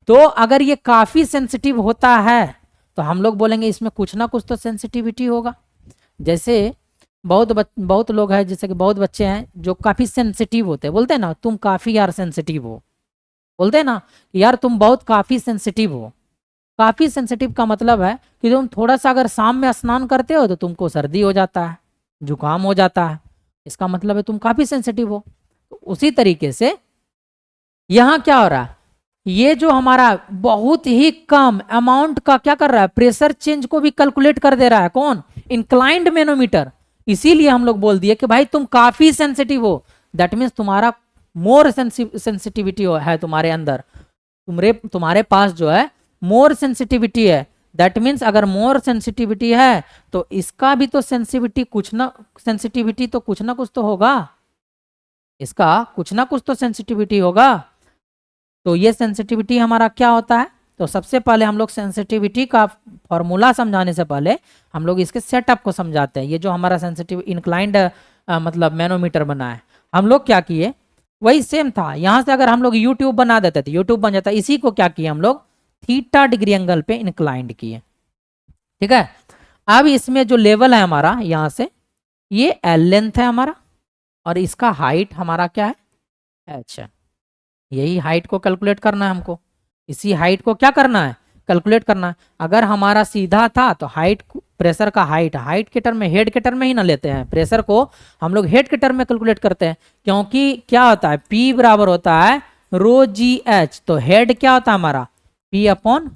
तो अगर ये काफी सेंसिटिव होता है तो हम लोग बोलेंगे इसमें कुछ ना कुछ तो सेंसिटिविटी होगा। जैसे बहुत लोग हैं, जैसे कि बहुत बच्चे हैं जो काफी सेंसिटिव होते हैं, बोलते हैं ना तुम काफी यार सेंसिटिव हो, बोलते हैं ना यार तुम बहुत काफी सेंसिटिव हो। काफी सेंसिटिव का मतलब है कि तुम थोड़ा सा अगर शाम में स्नान करते हो तो तुमको सर्दी हो जाता है, जुकाम हो जाता है, इसका मतलब है तुम काफी सेंसिटिव हो। तो उसी तरीके से यहाँ क्या हो रहा है, ये जो हमारा बहुत ही कम अमाउंट का क्या कर रहा है, प्रेशर चेंज को भी कैलकुलेट कर दे रहा है। कौन? Inclined manometer. इसीलिए हम लोग बोल दिए कि भाई तुम काफी सेंसिटिव हो, दैट मीन्स तुम्हारा मोर सेंसिटिविटी है तुम्हारे अंदर, तुम्हारे पास जो है मोर सेंसिटिविटी है। दैट मीन्स अगर मोर सेंसिटिविटी है तो इसका भी तो सेंसिटिविटी कुछ ना कुछ तो होगा, इसका कुछ ना कुछ तो सेंसिटिविटी होगा। तो ये सेंसिटिविटी हमारा क्या होता है, तो सबसे पहले हम लोग सेंसिटिविटी का फॉर्मूला समझाने से पहले हम लोग इसके सेटअप को समझाते हैं। ये जो हमारा सेंसिटिव इंक्लाइंड मतलब मैनोमीटर बना है, हम लोग क्या किए, वही सेम था। यहाँ से अगर हम लोग यूट्यूब बना देते थे, यूट्यूब बन जाता, इसी को क्या किए हम लोग, थीटा डिग्री एंगल पे इंक्लाइंड किए। ठीक है, अब इसमें जो लेवल है हमारा, यहाँ से ये एल लेंथ है हमारा, और इसका हाइट हमारा क्या है, एच है। यही हाइट को कैलकुलेट करना है हमको, इसी हाइट को क्या करना है, कैलकुलेट करना है। अगर हमारा सीधा था तो हाइट, प्रेशर का हाइट के टर्म में, हेड के टर्म में ही ना लेते हैं, प्रेशर को हम लोग हेड के टर्म में कैलकुलेट करते हैं, क्योंकि क्या होता है, P बराबर होता है रो जी एच। तो हेड क्या होता है हमारा, P अपॉन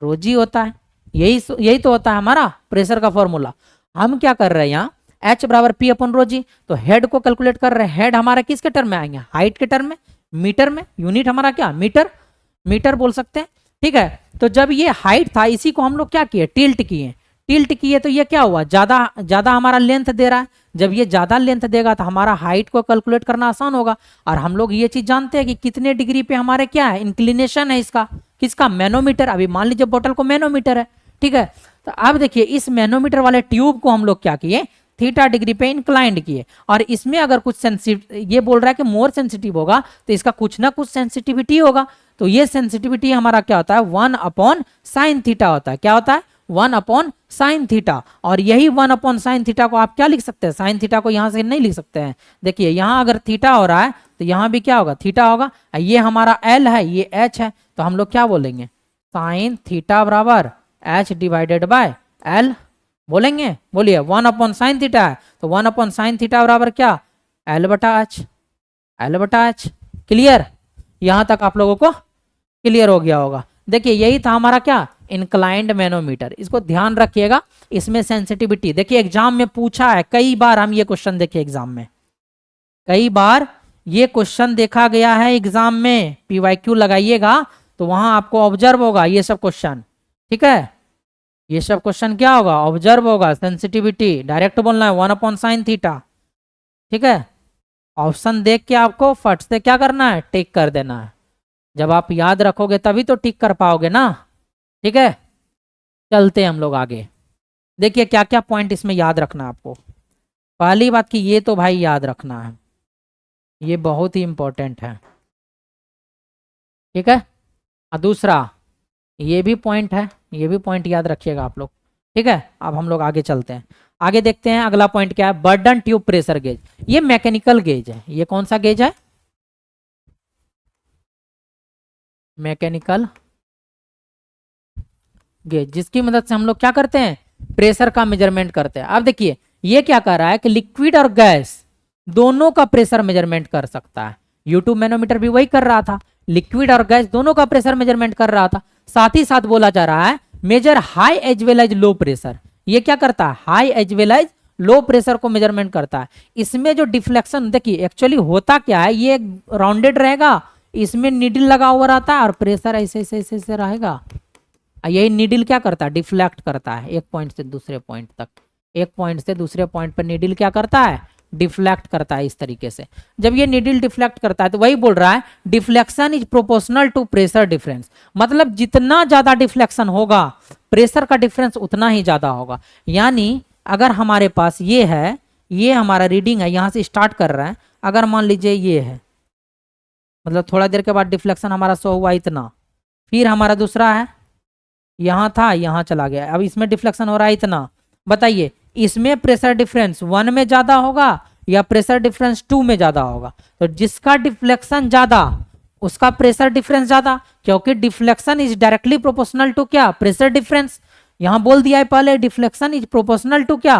रो जी होता है। यही तो होता है हमारा प्रेशर का फॉर्मूला। हम क्या कर रहे हैं यहाँ, H बराबर P अपॉन रो जी, तो हेड को कैलकुलेट कर रहे हैं। हेड हमारा किसके टर्म में आएंगे, हाइट के टर्म में, मीटर में। यूनिट हमारा क्या, मीटर बोल सकते हैं। ठीक है, तो जब ये हाइट था, इसी को हम लोग क्या किए, टिल्ट किए, तो ये क्या हुआ, ज्यादा हमारा लेंथ दे रहा है। जब ये ज्यादा लेंथ देगा तो हमारा हाइट को कैलकुलेट करना आसान होगा। और हम लोग ये चीज जानते हैं कि कितने डिग्री पे हमारे क्या है, इंक्लिनेशन है इसका, किसका, मैनोमीटर। अभी मान लीजिए बोतल को मैनोमीटर है, ठीक है, तो अब देखिए इस मैनोमीटर वाले ट्यूब को हम लोग क्या किए, थीटा डिग्री पे इंक्लाइंड किए। और इसमें अगर कुछ ये बोल रहा है कि मोर सेंसिटिव होगा, तो इसका कुछ ना कुछ सेंसिटिविटी होगा। तो ये सेंसिटिविटी हमारा क्या होता है, 1 अपॉन साइन थीटा होता है। क्या होता है, 1 अपॉन साइन थीटा। और यही 1 अपॉन साइन थीटा को आप क्या लिख सकते हैं, साइन थीटा को यहां से नहीं लिख सकते हैं। देखिए यहां अगर थीटा हो रहा है तो यहां भी क्या होगा, थीटा होगा। ये हमारा एल है, ये एच है, तो हम लोग क्या बोलेंगे, साइन थीटा बराबर एच डिवाइडेड बाय एल बोलेंगे। बोलिए, 1 अपॉन साइन थीटा है, तो 1 अपॉन साइन थीटा बराबर क्या, एल बटा एच। क्लियर, यहां तक आप लोगों को क्लियर हो गया होगा। देखिए यही था हमारा क्या, इंक्लाइंड मैनोमीटर। इसको ध्यान रखिएगा, इसमें सेंसिटिविटी देखिए एग्जाम में पूछा है कई बार। हम ये क्वेश्चन देखिए एग्जाम में कई बार ये क्वेश्चन देखा गया है एग्जाम में, PYQ लगाइएगा तो वहां आपको ऑब्जर्व होगा ये सब क्वेश्चन। ठीक है, ये सब क्वेश्चन क्या होगा, ऑब्जर्व होगा। सेंसिटिविटी डायरेक्ट बोलना है 1 अपॉन साइन थीटा। ठीक है, ऑप्शन देख के आपको फट से क्या करना है, टिक कर देना है। जब आप याद रखोगे तभी तो टिक कर पाओगे ना। ठीक है, चलते हैं हम लोग आगे। देखिए क्या क्या पॉइंट इसमें याद रखना है आपको। पहली बात की ये तो भाई याद रखना है, ये बहुत ही इंपॉर्टेंट है। ठीक है, और दूसरा ये भी पॉइंट है, ये भी पॉइंट याद रखिएगा आप लोग। ठीक है, अब हम लोग आगे चलते हैं। आगे देखते हैं अगला पॉइंट क्या है, बर्डन ट्यूब प्रेशर गेज। ये मैकेनिकल गेज है। ये कौन सा गेज है, मैकेनिकल गेज, जिसकी मदद से हम लोग क्या करते हैं, प्रेशर का मेजरमेंट करते हैं। अब देखिए ये क्या कर रहा है कि लिक्विड और गैस दोनों का प्रेशर मेजरमेंट कर सकता है। यूट्यूब मैनोमीटर भी वही कर रहा था, लिक्विड और गैस दोनों का प्रेशर मेजरमेंट कर रहा था। साथ ही साथ बोला जा रहा है measure high as well as low pressure. ये क्या करता है, high as well as low pressure को मेजरमेंट करता है। इसमें जो डिफ्लेक्शन देखिए एक्चुअली होता क्या है, ये राउंडेड रहेगा, इसमें निडल लगा हुआ रहता है और प्रेशर ऐसे ऐसे ऐसे ऐसे रहेगा। यही निडल क्या करता है, डिफ्लेक्ट करता है एक पॉइंट से दूसरे पॉइंट तक। एक पॉइंट से दूसरे पॉइंट पर निडल क्या करता है, डिफ्लेक्ट करता है इस तरीके से। जब ये निडल डिफ्लेक्ट करता है तो वही बोल रहा है deflection is proportional to pressure difference. मतलब जितना ज्यादा डिफ्लेक्शन होगा प्रेशर का डिफरेंस उतना ही ज्यादा होगा। यानी अगर हमारे पास ये है, ये हमारा रीडिंग है, यहां से स्टार्ट कर रहा है, अगर मान लीजिए ये है, मतलब थोड़ा देर के बाद डिफ्लेक्शन हमारा शो हुआ इतना, फिर हमारा दूसरा है, यहां था यहां चला गया, अब इसमें डिफ्लेक्शन हो रहा है इतना। बताइए इसमें प्रेशर डिफरेंस 1 में ज्यादा होगा या प्रेशर डिफरेंस 2 में ज्यादा होगा। तो जिसका डिफ्लेक्शन ज्यादा उसका प्रेशर डिफरेंस ज्यादा, क्योंकि deflection is directly proportional to क्या, प्रेशर डिफरेंस। यहां बोल दिया है पहले डिफ्लेक्शन इज प्रोपोर्शनल टू क्या,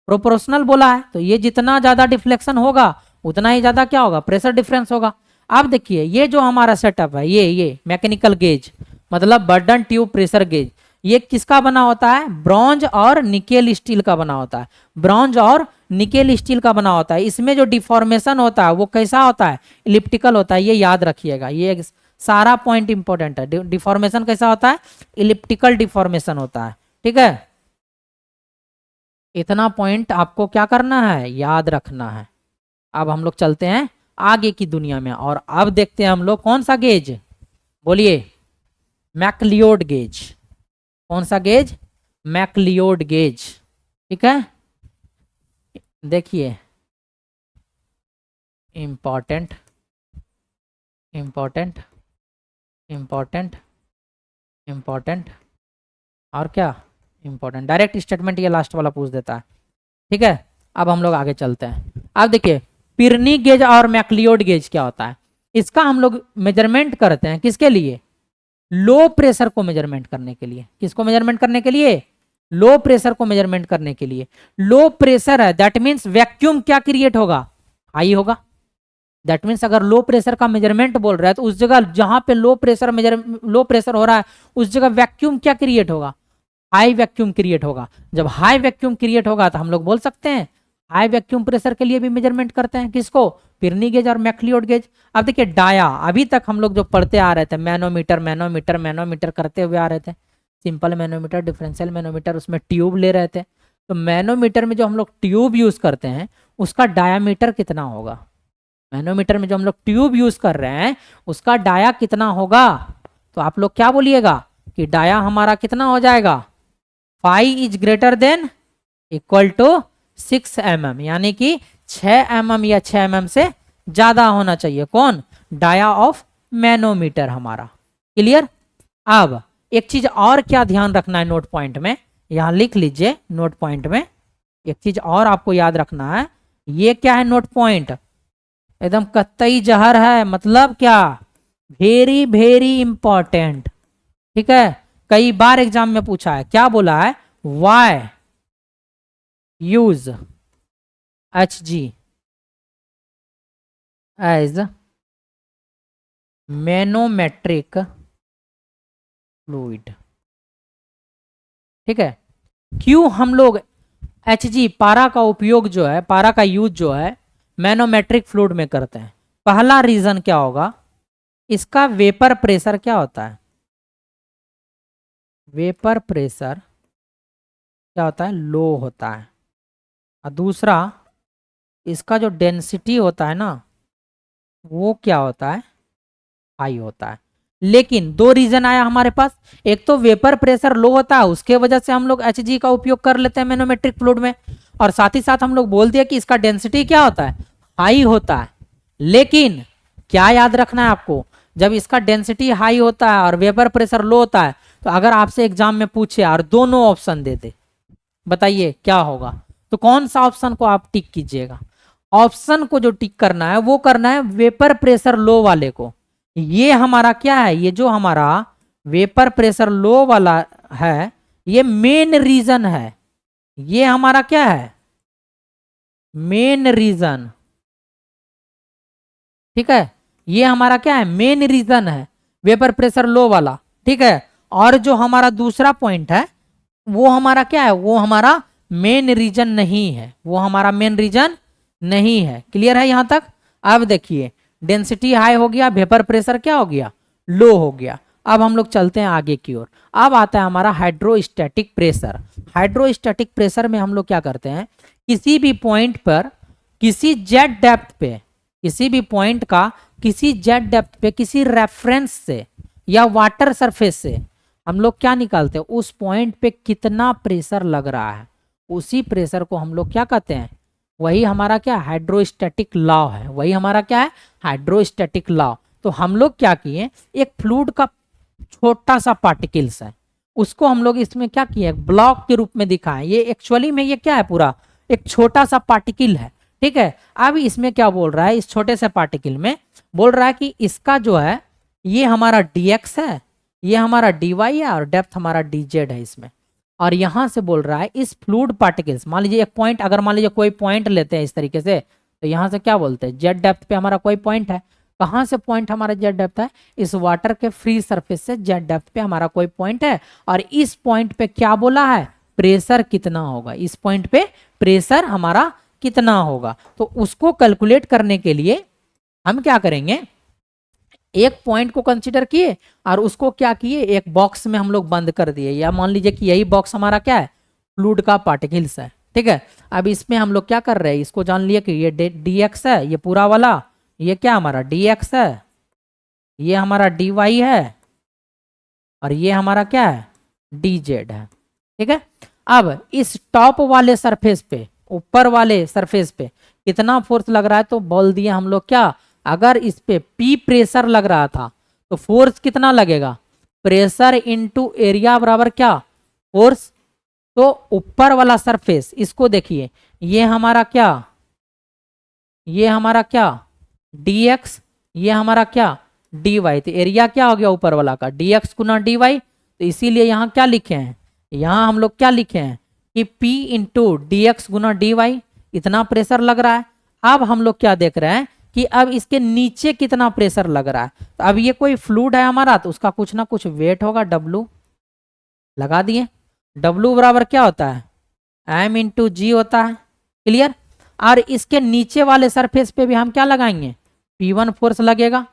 प्रोपोर्शनल बोला है, तो ये जितना ज्यादा डिफ्लेक्शन होगा उतना ही ज्यादा क्या होगा, प्रेशर डिफरेंस होगा। अब देखिए ये जो हमारा सेटअप है, ये मैकेनिकल गेज मतलब बर्डन ट्यूब प्रेशर गेज, ये किसका बना होता है, ब्रॉन्ज और निकेल स्टील का बना होता है, ब्रॉन्ज और निकेल स्टील का बना होता है। इसमें जो डिफॉर्मेशन होता है वो कैसा होता है, इलिप्टिकल होता है, ये याद रखिएगा, ये सारा पॉइंट इंपॉर्टेंट है। डिफॉर्मेशन कैसा होता है, इलिप्टिकल डिफॉर्मेशन होता है, ठीक है। इतना पॉइंट आपको क्या करना है, याद रखना है। अब हम लोग चलते हैं आगे की दुनिया में, और अब देखते हैं हम लोग कौन सा गेज, बोलिए, मैकलियोड गेज। कौन सा गेज, मैकलियोड गेज, ठीक है। देखिए इंपॉर्टेंट इंपॉर्टेंट इंपॉर्टेंट इंपॉर्टेंट और क्या इंपॉर्टेंट, डायरेक्ट स्टेटमेंट ये लास्ट वाला पूछ देता है, ठीक है। अब हम लोग आगे चलते हैं। अब देखिए पिरनी गेज और मैकलियोड गेज क्या होता है, इसका हम लोग मेजरमेंट करते हैं किसके लिए, लो प्रेशर को मेजरमेंट करने के लिए। किसको मेजरमेंट करने के लिए, लो प्रेशर को मेजरमेंट करने के लिए। लो प्रेशर है दैट मीन्स वैक्यूम क्या क्रिएट होगा, हाई होगा। दैट मीन्स अगर लो प्रेशर का मेजरमेंट बोल रहा है तो उस जगह जहां पे लो प्रेशर हो रहा है उस जगह वैक्यूम क्या क्रिएट होगा, हाई वैक्यूम क्रिएट होगा। जब हाई वैक्यूम क्रिएट होगा तो हम लोग बोल सकते हैं हाई वैक्यूम प्रेशर के लिए भी मेजरमेंट करते हैं, किसको, पिरनी गेज और मैकलियोड गेज। अब देखिए डाया, अभी तक हम लोग जो पढ़ते आ रहे थे मैनोमीटर मैनोमीटर मैनोमीटर करते हुए आ रहे थे, सिंपल मैनोमीटर, डिफरेंशियल मैनोमीटर, उसमें ट्यूब ले रहे थे। तो मैनोमीटर में जो हम लोग ट्यूब यूज करते हैं उसका डायामीटर कितना होगा, मैनोमीटर में जो हम लोग ट्यूब यूज कर रहे हैं उसका डाया कितना होगा, तो आप लोग क्या बोलिएगा कि डाया हमारा कितना हो जाएगा, phi is greater than equal to 6 mm, यानी कि 6 mm या 6 mm से ज्यादा होना चाहिए। कौन, डाया ऑफ मैनोमीटर हमारा, क्लियर। अब एक चीज और क्या ध्यान रखना है नोट पॉइंट में, यहां लिख लीजिए नोट पॉइंट में, एक चीज और आपको याद रखना है। ये क्या है नोट पॉइंट, एकदम कत्तई जहर है, मतलब क्या, वेरी वेरी इंपॉर्टेंट, ठीक है। कई बार एग्जाम में पूछा है, क्या बोला है, why use Hg as manometric fluid, ठीक है। क्यों हम लोग Hg पारा का उपयोग जो है, पारा का यूज जो है मैनोमेट्रिक फ्लूइड में करते हैं, पहला रीजन क्या होगा, इसका वेपर प्रेशर क्या होता है, वेपर प्रेशर क्या होता है, लो होता है। और दूसरा इसका जो डेंसिटी होता है ना वो क्या होता है, हाई होता है। लेकिन दो रीजन आया हमारे पास, एक तो वेपर प्रेशर लो होता है उसके वजह से हम लोग Hg का उपयोग कर लेते हैं मैनोमेट्रिक फ्लूइड में, और साथ ही साथ हम लोग बोल दिया कि इसका डेंसिटी क्या होता है, हाई होता है। लेकिन क्या याद रखना है आपको, जब इसका डेंसिटी हाई होता है और वेपर प्रेशर लो होता है तो अगर आपसे एग्जाम में पूछे और दोनों ऑप्शन दे दे, बताइए क्या होगा, तो कौन सा ऑप्शन को आप टिक कीजिएगा, ऑप्शन को जो टिक करना है वो करना है वेपर प्रेशर लो वाले को। ये हमारा क्या है, ये जो हमारा वेपर प्रेशर लो वाला है ये मेन रीजन है, ये हमारा क्या है, मेन रीजन, ठीक है। ये हमारा क्या है, मेन रीजन है वेपर प्रेशर लो वाला, ठीक है। और जो हमारा दूसरा पॉइंट है वो हमारा क्या है, वो हमारा मेन रीजन नहीं है, वो हमारा मेन रीजन नहीं है, क्लियर है यहां तक। अब देखिए डेंसिटी हाई हो गया, वेपर प्रेशर क्या हो गया, लो हो गया। अब हम लोग चलते हैं आगे की ओर। अब आता है हमारा हाइड्रोस्टैटिक प्रेशर। हाइड्रोस्टैटिक प्रेशर में हम लोग क्या करते हैं, किसी भी पॉइंट पर किसी जेट डेप्थ पे, किसी भी पॉइंट का किसी जेट डेप्थ पे किसी रेफरेंस से या वाटर सरफेस से हम लोग क्या निकालते हैं, उस पॉइंट पे कितना प्रेशर लग रहा है, उसी प्रेशर को हम लोग क्या कहते हैं, वही हमारा क्या हाइड्रोस्टैटिक लॉ है, वही हमारा क्या है, हाइड्रोस्टैटिक लॉ। तो हम लोग क्या किए, एक फ्लूइड का छोटा सा पार्टिकल्स है उसको हम लोग इसमें क्या किए, ब्लॉक के रूप में दिखाएं। ये एक्चुअली में ये क्या है, पूरा एक छोटा सा पार्टिकल है, ठीक है। अब इसमें क्या बोल रहा है, इस छोटे से पार्टिकल में बोल रहा है कि इसका जो है ये हमारा dx है, ये हमारा dy है और डेप्थ हमारा dz है इसमें। और यहां से बोल रहा है इस फ्लूइड पार्टिकल्स, मान लीजिए एक पॉइंट, अगर मान लीजिए कोई पॉइंट लेते हैं इस तरीके से, तो यहां से क्या बोलते हैं जेड डेप्थ पे हमारा कोई पॉइंट है। कहां से पॉइंट हमारा जेड डेप्थ है, इस वाटर के फ्री सरफेस से जेड डेप्थ पे हमारा कोई पॉइंट है। और इस पॉइंट पे क्या बोला है, प्रेशर कितना होगा, इस पॉइंट पे प्रेशर हमारा कितना होगा। तो उसको कैलकुलेट करने के लिए हम क्या करेंगे, एक पॉइंट को कंसीडर किए और उसको क्या किए, एक बॉक्स में हम लोग बंद कर दिए, या मान लीजिए कि यही बॉक्स हमारा क्या है, फ्लूइड का पार्टिकल्स है। ठीक है, अब इसमें हम लोग क्या कर रहे हैं, इसको जान लिए कि ये dx है, ये पूरा वाला, ये क्या हमारा dx है, ये हमारा dy है और ये हमारा क्या है dz है। ठीक है, अब इस टॉप वाले सरफेस पे, ऊपर वाले सरफेस पे कितना फोर्स लग रहा है, तो बोल दिए हम लोग क्या, अगर इस पे P प्रेशर लग रहा था तो फोर्स कितना लगेगा, प्रेशर इनटू एरिया बराबर क्या, फोर्स। तो ऊपर वाला सरफेस, इसको देखिए, ये हमारा क्या, ये हमारा क्या dx, ये हमारा क्या dy, तो एरिया क्या हो गया ऊपर वाला का dx गुना dy। तो इसीलिए यहाँ क्या लिखे हैं, यहाँ हम लोग क्या लिखे हैं कि P इंटू डी एक्स गुना डी वाई, इतना प्रेशर लग रहा है। अब हम लोग क्या देख रहे हैं कि अब इसके नीचे कितना प्रेशर लग रहा है। तो अब ये कोई फ्लूइड है हमारा, तो उसका कुछ ना कुछ वेट होगा, W लगा दिए। W बराबर क्या होता है, M इंटू जी होता है। क्लियर। और इसके नीचे वाले सरफेस पे भी हम क्या लगाएंगे, P1 फोर्स लगेगा।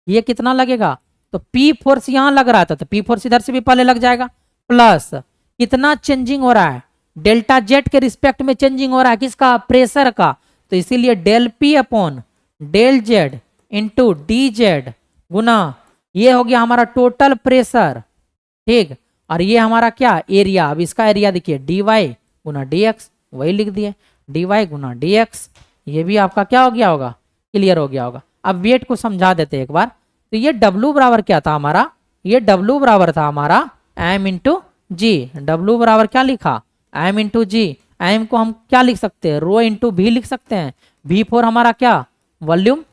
ये कितना लगेगा, तो P फोर्स यहां लग रहा था, तो P फोर्स इधर से भी पहले लग जाएगा, प्लस कितना चेंजिंग हो रहा है, डेल्टा जेड के रिस्पेक्ट में चेंजिंग हो रहा है, किसका, प्रेशर का। तो इसीलिए del P upon del Z into D Z गुना, ये हो गया हमारा टोटल प्रेशर। ठीक, और ये हमारा क्या एरिया, अब इसका एरिया देखिए डी वाई गुना डी एक्स, वही लिख दिए डी वाई गुना डी एक्स, ये भी आपका क्या हो गया होगा, क्लियर हो गया होगा। अब वेट को समझा देते एक बार। तो ये W बराबर क्या था हमारा, ये W बराबर था हमारा M इंटू जी। डब्ल्यू बराबर क्या लिखा, M इंटू जी। एम को हम क्या लिख सकते हैं, रो इंटू भी लिख सकते हैं। V फोर हमारा क्या, वॉल्यूम,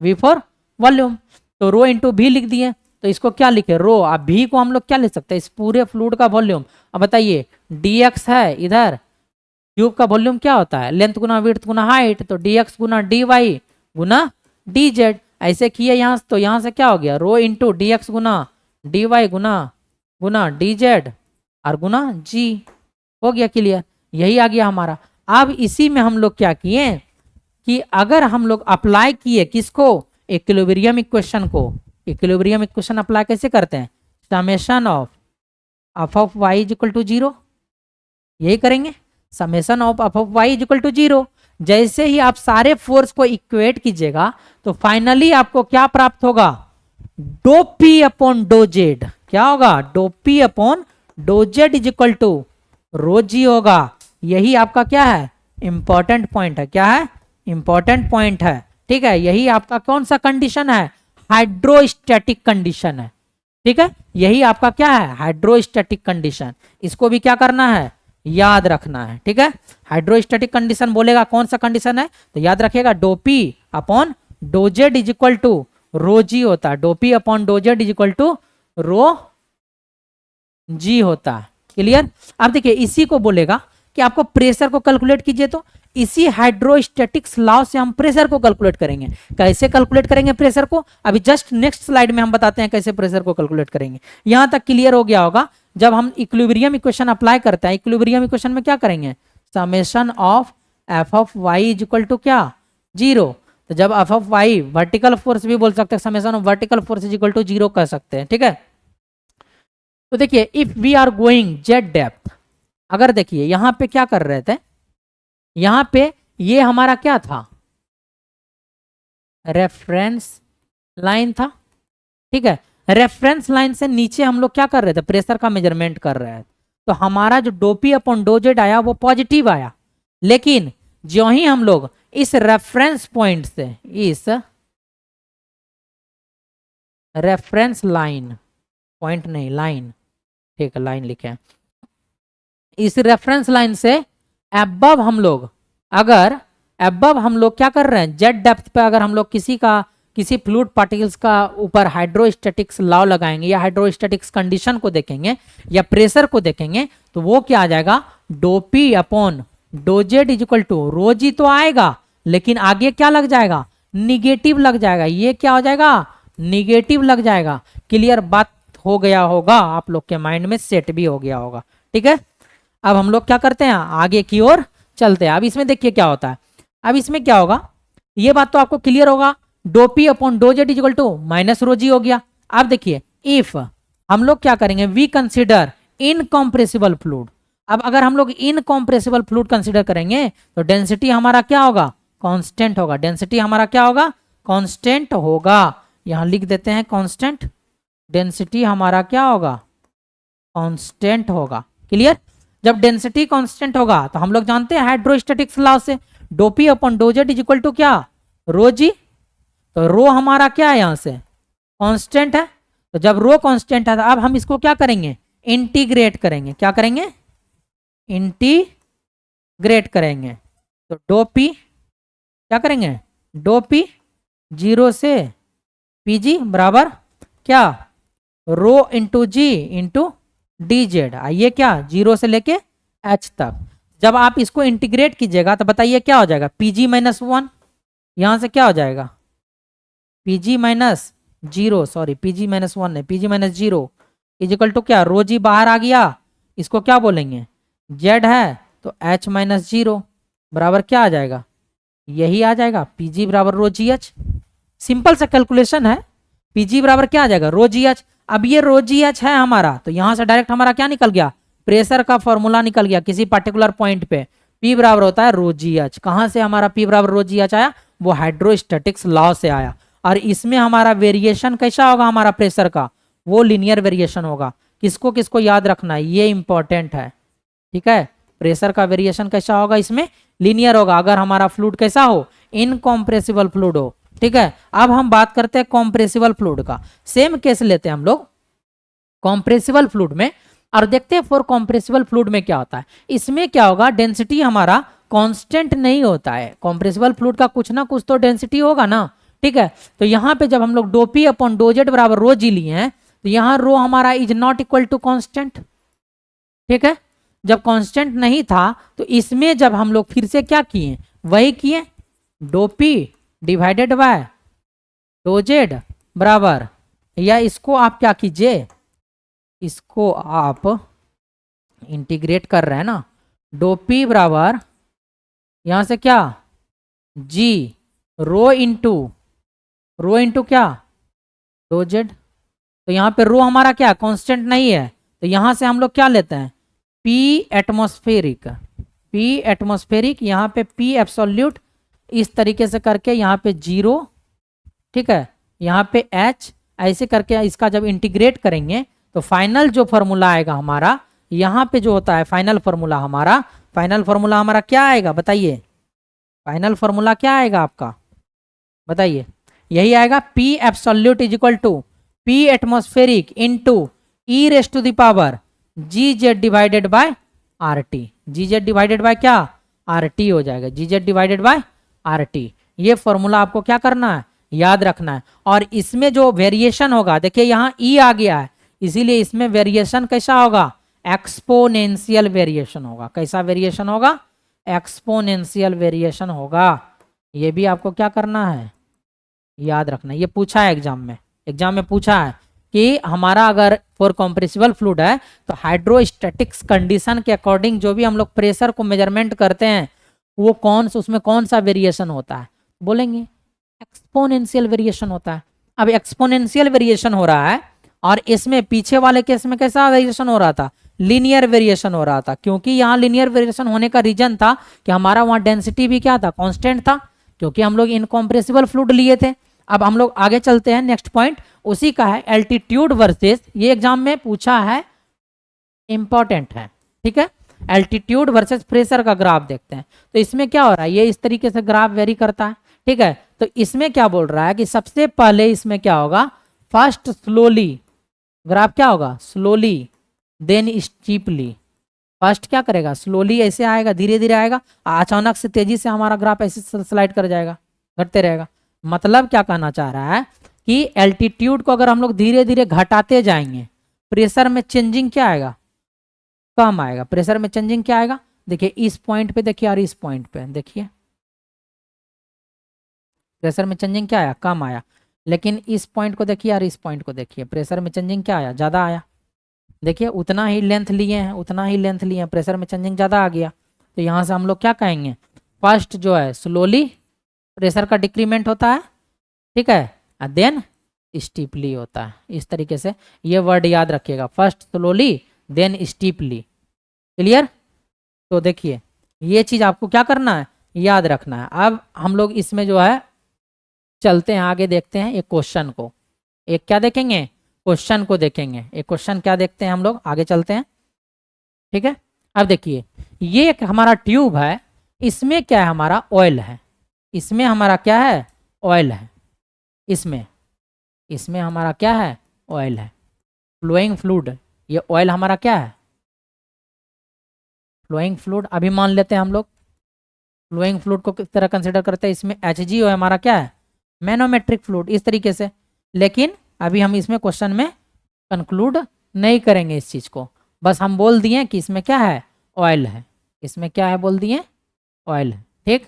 V फोर वॉल्यूम, तो रो इंटू भी लिख दिए। तो इसको क्या लिखे, रो। अब भी को हम लोग क्या लिख सकते हैं, इस पूरे फ्लूइड का वॉल्यूम। अब बताइए dx है इधर, क्यूब का वॉल्यूम क्या होता है, लेंथ गुना विड्थ गुना हाइट, तो dx गुना dy गुना dz। ऐसे किए यहाँ, तो यहाँ से क्या हो गया, रो इंटू डी एक्स गुना डी वाई गुना गुना डी जेड और गुना जी, हो गया क्लियर। यही आ गया हमारा। अब इसी में हम लोग क्या किए कि अगर हम लोग अप्लाई किए किसको, इक्विलिब्रियम इक्वेशन को। इक्विलिब्रियम इक्वेशन अप्लाई कैसे करते हैं, summation of F of y is equal to zero, यही करेंगे, summation of F of y is equal to zero. जैसे ही आप सारे फोर्स को इक्वेट कीजिएगा तो फाइनली आपको क्या प्राप्त होगा, d P upon d Z, क्या होगा, d P upon d Z is equal to rho g होगा। यही आपका क्या है, इंपॉर्टेंट पॉइंट है, क्या है, इंपॉर्टेंट पॉइंट है। ठीक है, यही आपका कौन सा कंडीशन है, हाइड्रोस्टैटिक कंडीशन है। ठीक है, यही आपका क्या है, हाइड्रोस्टैटिक कंडीशन। इसको भी क्या करना है, याद रखना है। ठीक है, हाइड्रोस्टैटिक कंडीशन बोलेगा कौन सा कंडीशन है, तो याद रखिएगा d P upon d Z is equal to rho g होता है, d P upon d Z is equal to rho g होता है। क्लियर। अब देखिए इसी को बोलेगा कि आपको प्रेशर को कैलकुलेट कीजिए, तो इसी हाइड्रोस्टैटिक्स लॉ से हम प्रेशर को कैलकुलेट करेंगे। कैसे कैलकुलेट करेंगे प्रेशर को, अभी जस्ट नेक्स्ट स्लाइड में हम बताते हैं कैसे प्रेशर को कैलकुलेट करेंगे। यहां तक क्लियर हो गया होगा। जब हम इक्विलिब्रियम इक्वेशन अप्लाई करते हैं, इक्विलिब्रियम इक्वेशन में क्या करेंगे, summation of F of y is equal to क्या, जीरो। तो जब F of y vertical force भी बोल सकते हैं, summation of vertical force is equal to zero कह सकते हैं। ठीक है, तो देखिए if we are going z depth, अगर देखिए यहां पे क्या कर रहे थे, यहां पे ये हमारा क्या था, रेफरेंस लाइन था। ठीक है, रेफरेंस लाइन से नीचे हम लोग क्या कर रहे थे, प्रेशर का मेजरमेंट कर रहे हैं। तो हमारा जो d P upon d z आया वो पॉजिटिव आया। लेकिन जो ही हम लोग इस रेफरेंस पॉइंट से, इस रेफरेंस लाइन, पॉइंट नहीं लाइन, ठीक है लाइन लिखे हैं, इस रेफरेंस लाइन से अबव हम लोग अगर अबव हम लोग क्या कर रहे हैं, जेट डेप्थ पे अगर हम लोग किसी फ्लूइड पार्टिकल्स का ऊपर हाइड्रोस्टैटिक्स लॉ लगाएंगे या हाइड्रोस्टैटिक्स कंडीशन को देखेंगे या प्रेशर को देखेंगे तो वो क्या आ जाएगा, d P upon d Z is equal to rho g तो आएगा, लेकिन आगे क्या लग जाएगा, निगेटिव लग जाएगा। ये क्या हो जाएगा, निगेटिव लग जाएगा। क्लियर बात हो गया होगा, आप लोग के माइंड में सेट भी हो गया होगा। ठीक है, अब हम लोग क्या करते हैं, आगे की ओर चलते हैं। अब इसमें देखिए क्या होता है, अब इसमें क्या होगा, ये बात तो आपको क्लियर होगा, d P upon d Z equal to minus rho g हो गया। अब देखिए इफ हम लोग क्या करेंगे, वी कंसिडर इनकॉम्प्रेसिबल फ्लूइड। अब अगर हम लोग इनकॉम्प्रेसिबल फ्लूइड कंसिडर करेंगे तो डेंसिटी हमारा क्या होगा, कांस्टेंट होगा। डेंसिटी हमारा क्या होगा, कांस्टेंट होगा। यहां लिख देते हैं कांस्टेंट, डेंसिटी हमारा क्या होगा, कांस्टेंट होगा। क्लियर, जब डेंसिटी कांस्टेंट होगा तो हम लोग जानते हैं हाइड्रोस्टैटिक्स लॉ से, d P upon d Z is equal to क्या, रो जी। तो रो हमारा क्या है, यहां से कांस्टेंट है। तो जब रो कांस्टेंट है तो अब हम इसको क्या करेंगे, इंटीग्रेट करेंगे। क्या करेंगे, इंटीग्रेट करेंगे। तो डो पी क्या करेंगे, डो पी 0 से पी जी बराबर क्या, रो इंटू जी इंटू डी जेड। आइए क्या, 0 से लेके एच तक। जब आप इसको इंटीग्रेट कीजिएगा तो बताइए क्या हो जाएगा, पीजी माइनस 1, यहां से क्या हो जाएगा, PG minus 0, sorry PG minus 1 नहीं, पीजी माइनस 0 इजिकल टू क्या, रो जी बाहर आ गया, इसको क्या बोलेंगे, जेड है तो एच माइनस 0 बराबर क्या आ जाएगा, यही आ जाएगा, पीजी बराबर रो जी एच। सिंपल सा कैलकुलेशन है, पीजी बराबर क्या आ जाएगा, रो जी एच। अब ये रो जी एच है हमारा, तो यहां से डायरेक्ट हमारा क्या निकल गया, प्रेशर का फॉर्मूला निकल गया किसी पर्टिकुलर पॉइंट पे। पी बराबर होता है रो जी एच। कहां से हमारा पी बराबर रो जी एच आया, वो हाइड्रोस्टैटिक्स लॉ से आया। और इसमें हमारा वेरिएशन कैसा होगा, हमारा प्रेशर का, वो लीनियर वेरिएशन होगा। किसको किसको याद रखना है, ये इंपॉर्टेंट है। ठीक है, प्रेशर का वेरिएशन कैसा होगा, इसमें लीनियर होगा अगर हमारा फ्लूइड कैसा हो, इनकॉम्प्रेसिबल फ्लूइड हो। ठीक है, अब हम बात करते हैं कॉम्प्रेसिबल फ्लूइड का। सेम केस लेते हैं हम लोग कॉम्प्रेसिबल फ्लूइड में और देखते हैं फॉर कॉम्प्रेसिबल फ्लूइड में क्या होता है। इसमें क्या होगा, डेंसिटी हमारा कांस्टेंट नहीं होता है। कॉम्प्रेसिबल फ्लूइड का कुछ ना कुछ तो डेंसिटी होगा ना। ठीक है, तो यहाँ पे जब हम लोग d P upon d z बराबर रो जी लिए हैं तो यहाँ रो हमारा is not equal to constant. ठीक है, जब कांस्टेंट नहीं था तो इसमें जब हम लोग फिर से क्या किए, वही किए, dough P divided by dough z बराबर, या इसको आप क्या कीजिए, इसको आप इंटीग्रेट कर रहे हैं ना, डो पी बराबर यहां से क्या, जी रो इंटू क्या, डो जेड। तो यहाँ पे रो हमारा क्या कांस्टेंट नहीं है, तो यहां से हम लोग क्या लेते हैं, पी एटमॉस्फेरिक, यहाँ पे पी एब्सोल्यूट, इस तरीके से करके यहाँ पे 0, ठीक है, यहाँ पे एच, ऐसे करके इसका जब इंटीग्रेट करेंगे तो फाइनल जो फॉर्मूला आएगा हमारा, यहाँ पे जो होता है फाइनल फॉर्मूला हमारा क्या आएगा बताइए, फाइनल फॉर्मूला क्या आएगा आपका बताइए, यही आएगा, P absolute is equal to P atmospheric into e raise to the power g Z divided by R T. G Z divided by क्या, आर टी हो जाएगा, g Z divided by R T. ये formula आपको क्या करना है, याद रखना है। और इसमें जो वेरिएशन होगा, देखिए यहाँ ई आ गया है, इसीलिए इसमें वेरिएशन कैसा होगा, एक्सपोनेंशियल वेरिएशन होगा। कैसा वेरिएशन होगा, एक्सपोनेंशियल वेरिएशन होगा। ये भी आपको क्या करना है, याद रखना है। ये पूछा है एग्जाम में पूछा है कि हमारा अगर फॉर कॉम्प्रेसिबल फ्लूइड है तो हाइड्रोस्टैटिक्स कंडीशन के अकॉर्डिंग जो भी हम लोग प्रेशर को मेजरमेंट करते हैं वो उसमें कौन सा वेरिएशन होता है, बोलेंगे एक्सपोनेंशियल वेरिएशन होता है। अब एक्सपोनेंशियल वेरिएशन हो रहा है और इसमें पीछे वाले केस में कैसा वेरिएशन हो रहा था, लीनियर वेरिएशन हो रहा था। क्योंकि यहाँ लीनियर वेरिएशन होने का रीजन था कि हमारा वहाँ डेंसिटी भी क्या था, कांस्टेंट था, क्योंकि हम लोग इनकॉम्प्रेसिबल फ्लूइड लिए थे। अब हम लोग आगे चलते हैं, नेक्स्ट पॉइंट उसी का है, एल्टीट्यूड वर्सेस, ये एग्जाम में पूछा है, इंपॉर्टेंट है। ठीक है, एल्टीट्यूड वर्सेस प्रेशर का ग्राफ देखते हैं। तो इसमें क्या हो रहा है, ये इस तरीके से ग्राफ वेरी करता है। ठीक है, तो इसमें क्या बोल रहा है कि सबसे पहले इसमें क्या होगा, फर्स्ट स्लोली, ग्राफ क्या होगा, स्लोली देन स्टीपली, फर्स्ट क्या करेगा, स्लोली ऐसे आएगा, धीरे धीरे आएगा, अचानक से तेजी से हमारा ग्राफ ऐसे स्लाइड कर जाएगा, घटते रहेगा। मतलब क्या कहना चाह रहा है कि एल्टीट्यूड को अगर हम लोग धीरे धीरे घटाते जाएंगे, प्रेशर में चेंजिंग क्या आएगा, कम आएगा। प्रेशर में चेंजिंग क्या आएगा, देखिए इस पॉइंट पे देखिए और इस पॉइंट पे देखिए, प्रेशर में चेंजिंग क्या आया, कम आया। लेकिन इस पॉइंट को देखिए और इस पॉइंट को देखिए, प्रेशर में चेंजिंग क्या आया, ज़्यादा आया। देखिए उतना ही लेंथ लिए हैं, उतना ही लेंथ लिए हैं, प्रेशर में चेंजिंग ज़्यादा आ गया। तो यहाँ से हम लोग क्या कहेंगे, फर्स्ट जो है स्लोली प्रेशर का डिक्रीमेंट होता है, ठीक है, देन स्टीपली होता है। इस तरीके से ये वर्ड याद रखिएगा, first slowly then steeply. Clear. तो देखिए ये चीज़ आपको क्या करना है, याद रखना है। अब हम लोग इसमें जो है चलते हैं आगे, देखते हैं एक क्वेश्चन को। एक क्या देखेंगे, क्वेश्चन को देखेंगे। एक क्वेश्चन क्या देखते हैं हम लोग, आगे चलते हैं, ठीक है। अब देखिए ये एक हमारा ट्यूब है, इसमें क्या है, हमारा ऑयल है। इसमें हमारा क्या है, ऑयल है। इसमें हमारा क्या है, ऑयल है, फ्लोइंग फ्लूइड। ये ऑयल हमारा क्या है, फ्लोइंग फ्लूइड। अभी मान लेते हैं हम लोग फ्लोइंग फ्लूइड को किस तरह कंसिडर करते हैं, इसमें HgO है हमारा क्या है, मैनोमेट्रिक फ्लूइड, इस तरीके से। लेकिन अभी हम इसमें क्वेश्चन में कंक्लूड नहीं करेंगे इस चीज़ को, बस हम बोल दिए कि इसमें क्या है, ऑयल है। इसमें क्या है बोल दिए, ऑयल है, ठीक।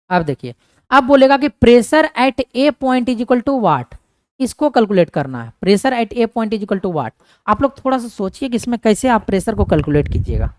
अब देखिए अब बोलेगा कि pressure at A point is equal to what, इसको कैलकुलेट करना है। Pressure at A point is equal to what. आप लोग थोड़ा सा सोचिए कि इसमें कैसे आप प्रेशर को कैलकुलेट कीजिएगा।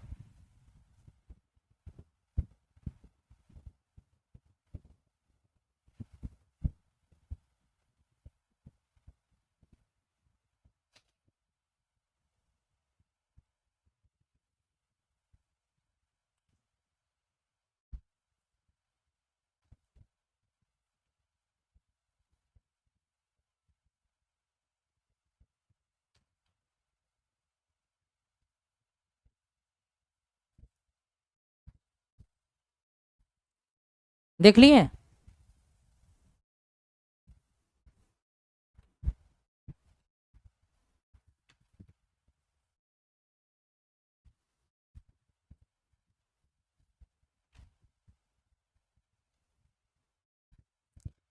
देख लिए,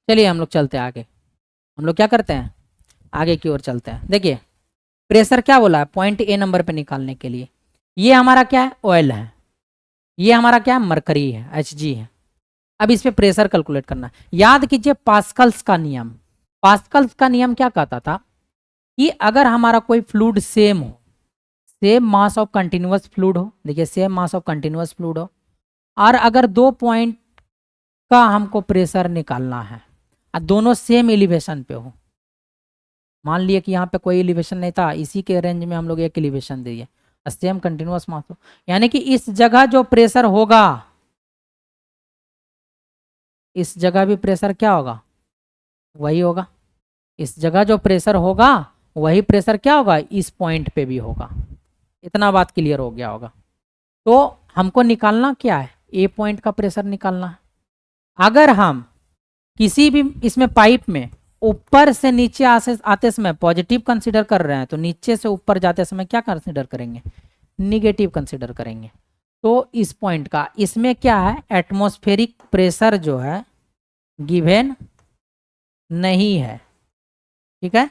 चलिए हम लोग चलते हैं आगे। हम लोग क्या करते हैं, आगे की ओर चलते हैं। देखिए प्रेशर क्या बोला है, पॉइंट ए नंबर पे निकालने के लिए। ये हमारा क्या है, ऑयल है। ये हमारा क्या है, मरकरी है, Hg है। अब इस पे प्रेशर कैलकुलेट करना है। याद कीजिए पास्कल्स का नियम। पास्कल्स का नियम क्या कहता था कि अगर हमारा कोई फ्लूइड सेम हो, same mass of continuous fluid हो, देखिए same mass of continuous fluid हो, और अगर 2 पॉइंट का हमको प्रेशर निकालना है और दोनों सेम एलिवेशन पे हो। मान लिए कि यहाँ पे कोई एलिवेशन नहीं था, इसी के रेंज में हम लोग एक एलिवेशन दिए, सेम कंटिन्यूअस मास हो, यानी कि इस जगह जो प्रेशर होगा, इस जगह भी प्रेशर क्या होगा, वही होगा। इस जगह जो प्रेशर होगा वही प्रेशर क्या होगा, इस पॉइंट पे भी होगा। इतना बात क्लियर हो गया होगा। तो हमको निकालना क्या है, ए पॉइंट का प्रेशर निकालना है। अगर हम किसी भी इसमें पाइप में ऊपर से नीचे आते समय पॉजिटिव कंसीडर कर रहे हैं, तो नीचे से ऊपर जाते समय क्या कंसीडर करेंगे, निगेटिव कंसीडर करेंगे। तो इस पॉइंट का, इसमें क्या है, एटमॉस्फेरिक प्रेशर जो है गिवन नहीं है, ठीक है।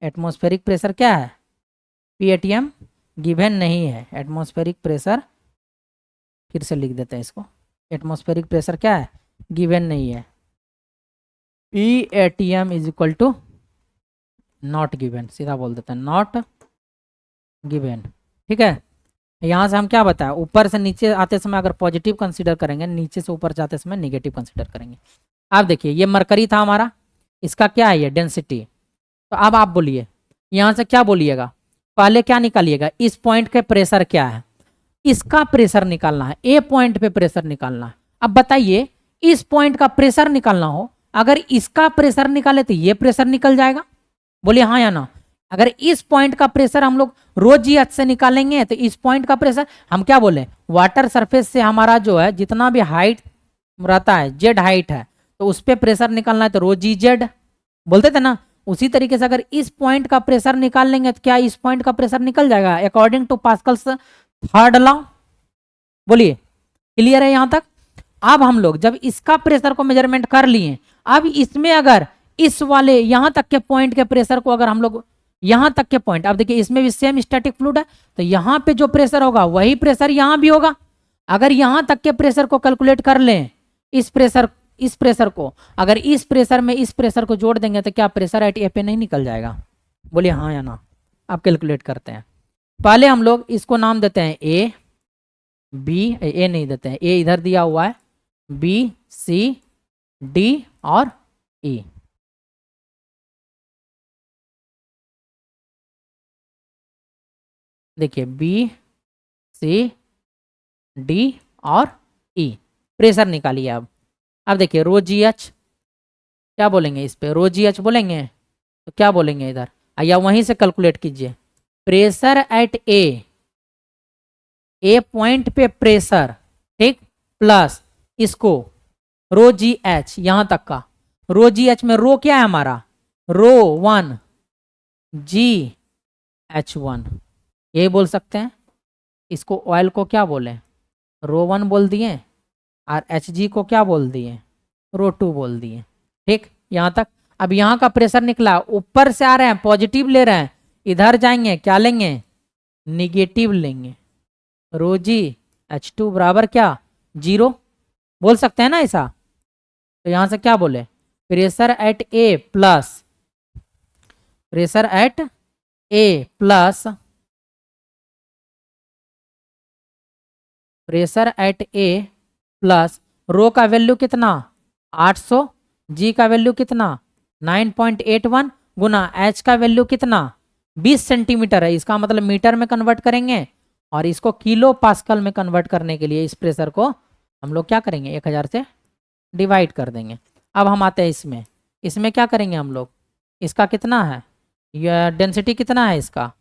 एटमॉस्फेरिक प्रेशर क्या है, PATM गिवन नहीं है। एटमॉस्फेरिक प्रेशर, फिर से लिख देते हैं इसको, एटमॉस्फेरिक प्रेशर क्या है, गिवन नहीं है। PATM is equal to not given, सीधा बोल देते हैं नॉट गिवन, ठीक है। यहाँ से हम क्या बताएं, ऊपर से नीचे आते समय अगर पॉजिटिव कंसीडर करेंगे, नीचे से ऊपर जाते समय निगेटिव कंसीडर करेंगे। अब देखिए ये मरकरी था हमारा, इसका क्या है, ये डेंसिटी। तो अब आप बोलिए, यहाँ से क्या बोलिएगा, पहले क्या निकालिएगा, इस पॉइंट के प्रेशर क्या है, इसका प्रेशर निकालना है, ए पॉइंट पे प्रेशर निकालना है। अब बताइए इस पॉइंट का प्रेशर निकालना हो, अगर इसका प्रेशर निकाले तो ये प्रेशर निकल जाएगा, बोलिए हाँ या ना। अगर इस पॉइंट का प्रेशर हम लोग रो GH से निकालेंगे तो इस पॉइंट का प्रेशर हम क्या बोले, वाटर सरफेस से हमारा जो है जितना भी हाइट रहता है, Z हाइट है, तो उस पर प्रेशर निकालना है तो रो GZ बोलते थे ना। उसी तरीके से अगर इस पॉइंट का प्रेशर निकाल लेंगे तो क्या इस पॉइंट का प्रेशर निकल जाएगा, according to Pascal's third law, बोलिए क्लियर है यहां तक। अब हम लोग जब इसका प्रेशर को मेजरमेंट कर लिए, अब इसमें अगर इस वाले यहां तक के पॉइंट के प्रेशर को अगर हम लोग यहां तक के पॉइंट, अब देखिए इसमें भी सेम स्टैटिक फ्लूइड है, तो यहां पे जो प्रेशर होगा वही प्रेशर यहां भी होगा। अगर यहां तक के प्रेशर को कैलकुलेट कर लें, इस प्रेशर को अगर इस प्रेशर में इस प्रेशर को जोड़ देंगे तो क्या प्रेशर एट ए पे नहीं निकल जाएगा? बोलिए हाँ या ना। आप कैलकुलेट करते हैं। पहले हम लोग इसको नाम देते हैं ए बी, ए नहीं देते हैं, ए इधर दिया हुआ है, बी सी डी और ई। देखिए बी सी डी और ई प्रेशर निकालिए। अब देखिए रो जी एच, क्या बोलेंगे इस पे? रो जी एच बोलेंगे, तो क्या बोलेंगे इधर? या वहीं से कैलकुलेट कीजिए। प्रेशर एट ए पॉइंट पे प्रेशर, ठीक, प्लस इसको रो जी एच यहां तक का। रो जी एच में रो क्या है हमारा? रो 1 जी एच 1, यही बोल सकते हैं। इसको ऑयल को क्या बोले? रो 1 बोल दिए, और एच जी को क्या बोल दिए? रो 2 बोल दिए। ठीक, यहां तक। अब यहां का प्रेशर निकला, ऊपर से आ रहे हैं पॉजिटिव ले रहे हैं, इधर जाएंगे क्या लेंगे? निगेटिव लेंगे। रो जी एच 2 बराबर क्या? 0 बोल सकते हैं ना ऐसा। तो यहां से क्या बोले? Pressure at A plus, pressure at A plus pressure at A plus रो का वैल्यू कितना? 800, जी का वैल्यू कितना? 9.81 गुना एच का वैल्यू कितना? 20 सेंटीमीटर है। इसका मतलब मीटर में कन्वर्ट करेंगे, और इसको किलो पास्कल में कन्वर्ट करने के लिए इस प्रेशर को हम लोग क्या करेंगे? 1000 से डिवाइड कर देंगे। अब हम आते हैं इसमें। इसमें क्या करेंगे हम लोग? इसका कितना है? यह डेंसिटी कितना है इसका?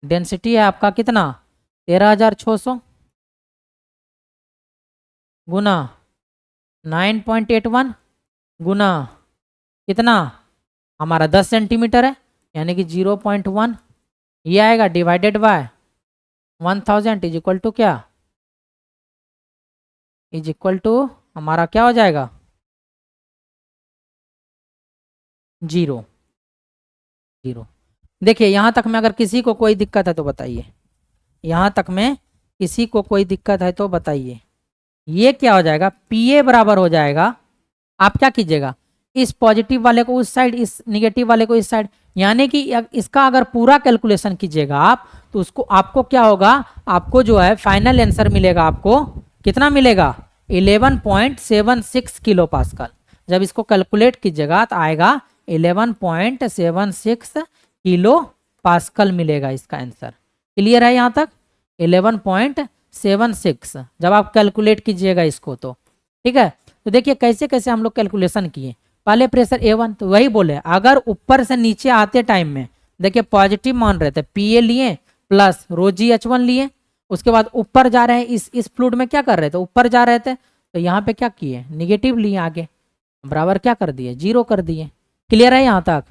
डेंसिटी है आपका कितना? 13600 गुना 9.81 गुना कितना? हमारा 10 सेंटीमीटर है, यानी कि 0.1, ये आएगा divided by 1000 is equal to क्या? इज इक्वल टू हमारा क्या हो जाएगा? 0। देखिए यहाँ तक में अगर किसी को कोई दिक्कत है तो बताइए। यहाँ तक में किसी को कोई दिक्कत है तो बताइए। ये क्या हो जाएगा? पी बराबर हो जाएगा, आप क्या कीजिएगा, इस पॉजिटिव वाले को उस साइड, इस निगेटिव वाले को इस साइड, यानी कि इसका अगर पूरा कैलकुलेशन कीजिएगा आप, तो उसको आपको क्या होगा? आपको जो है फाइनल आंसर मिलेगा। आपको कितना मिलेगा? 11.76 किलो पास्कल। जब इसको कैलकुलेट कीजिएगा तो आएगा 11.76 किलो पास्कल मिलेगा इसका आंसर। क्लियर है यहाँ तक? 11.76 जब आप कैलकुलेट कीजिएगा इसको तो, ठीक है। तो देखिए कैसे कैसे हम लोग कैलकुलेशन किए। पहले प्रेशर A1, तो वही बोले अगर ऊपर से नीचे आते टाइम में देखिए पॉजिटिव मान रहे थे, PA लिए प्लस रो जी H1 लिए, उसके बाद ऊपर जा रहे हैं, इस फ्लूइड में क्या कर रहे थे? ऊपर जा रहे थे, तो यहाँ पे क्या किए? निगेटिव लिए आगे, बराबर क्या कर दिए? 0 कर दिए। क्लियर है यहाँ तक?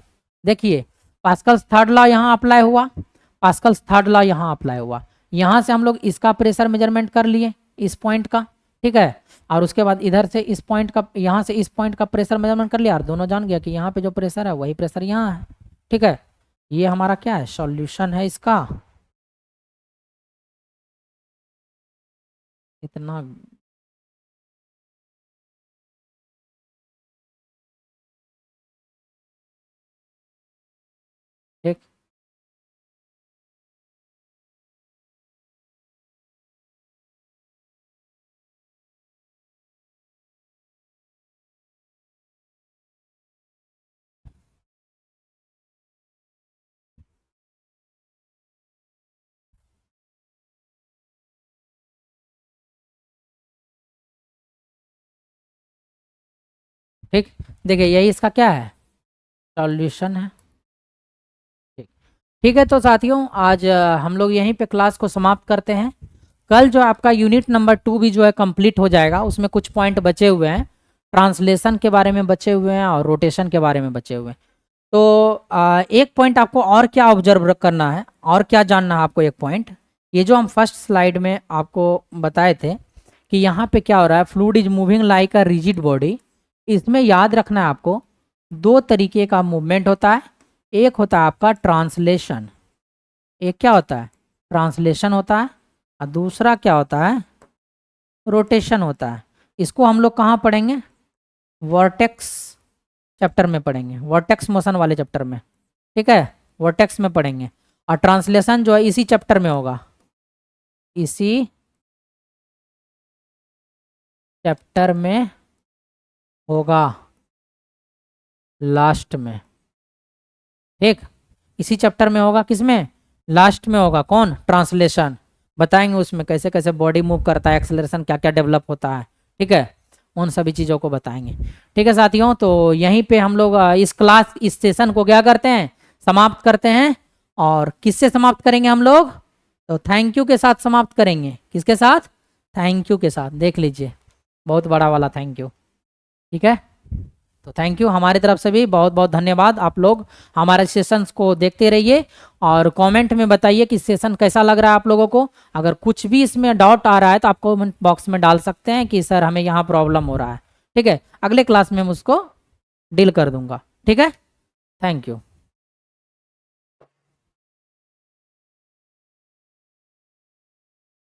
देखिए पास्कल्स थर्ड लॉ यहाँ अप्लाई हुआ, पास्कल्स थर्ड लॉ यहाँ अप्लाई हुआ। यहाँ से हम लोग इसका प्रेशर मेजरमेंट कर लिए इस पॉइंट का, ठीक है, और उसके बाद इधर से इस पॉइंट का, यहाँ से इस पॉइंट का प्रेशर मेजरमेंट कर लिया, और दोनों जान गया कि यहाँ पे जो प्रेशर है वही प्रेशर यहाँ है, ठीक है। ये हमारा क्या है? सॉल्यूशन है इसका। इतना ठीक। ठीक, देखिए यही इसका क्या है? सॉल्यूशन है। ठीक, ठीक है। तो साथियों आज हम लोग यहीं पे क्लास को समाप्त करते हैं। कल जो आपका यूनिट नंबर 2 भी जो है कंप्लीट हो जाएगा। उसमें कुछ पॉइंट बचे हुए हैं, ट्रांसलेशन के बारे में बचे हुए हैं और रोटेशन के बारे में बचे हुए हैं। तो एक पॉइंट आपको और क्या ऑब्जर्व करना है और क्या जानना है आपको? एक पॉइंट ये जो हम फर्स्ट स्लाइड में आपको बताए थे कि यहाँ पे क्या हो रहा है, fluid is moving like a rigid body. इसमें याद रखना है आपको, दो तरीके का मूवमेंट होता है। एक होता है आपका ट्रांसलेशन, एक क्या होता है, ट्रांसलेशन होता है, और दूसरा क्या होता है, रोटेशन होता है। इसको हम लोग कहाँ पढ़ेंगे, वर्टेक्स चैप्टर में पढ़ेंगे, वर्टेक्स मोशन वाले चैप्टर में, ठीक है, वर्टेक्स में पढ़ेंगे। और ट्रांसलेशन जो है इसी चैप्टर में होगा, इसी चैप्टर में होगा लास्ट में, ठीक, इसी चैप्टर में होगा, किसमें, लास्ट में होगा, कौन, ट्रांसलेशन। बताएंगे उसमें कैसे कैसे बॉडी मूव करता है, एक्सेलरेशन क्या क्या डेवलप होता है, ठीक है, उन सभी चीज़ों को बताएंगे। ठीक है साथियों, तो यहीं पे हम लोग इस क्लास, इस सेशन को क्या करते हैं, समाप्त करते हैं। और किससे समाप्त करेंगे हम लोग, तो थैंक यू के साथ समाप्त करेंगे। किसके साथ, थैंक यू के साथ। देख लीजिए, बहुत बड़ा वाला थैंक यू, ठीक है। तो थैंक यू, हमारी तरफ से भी बहुत बहुत धन्यवाद। आप लोग हमारे सेशंस को देखते रहिए और कमेंट में बताइए कि सेशन कैसा लग रहा है आप लोगों को। अगर कुछ भी इसमें डाउट आ रहा है तो आप कमेंट बॉक्स में डाल सकते हैं कि सर हमें यहाँ प्रॉब्लम हो रहा है, ठीक है। अगले क्लास में मैं उसको डील कर दूंगा, ठीक है। Thank you.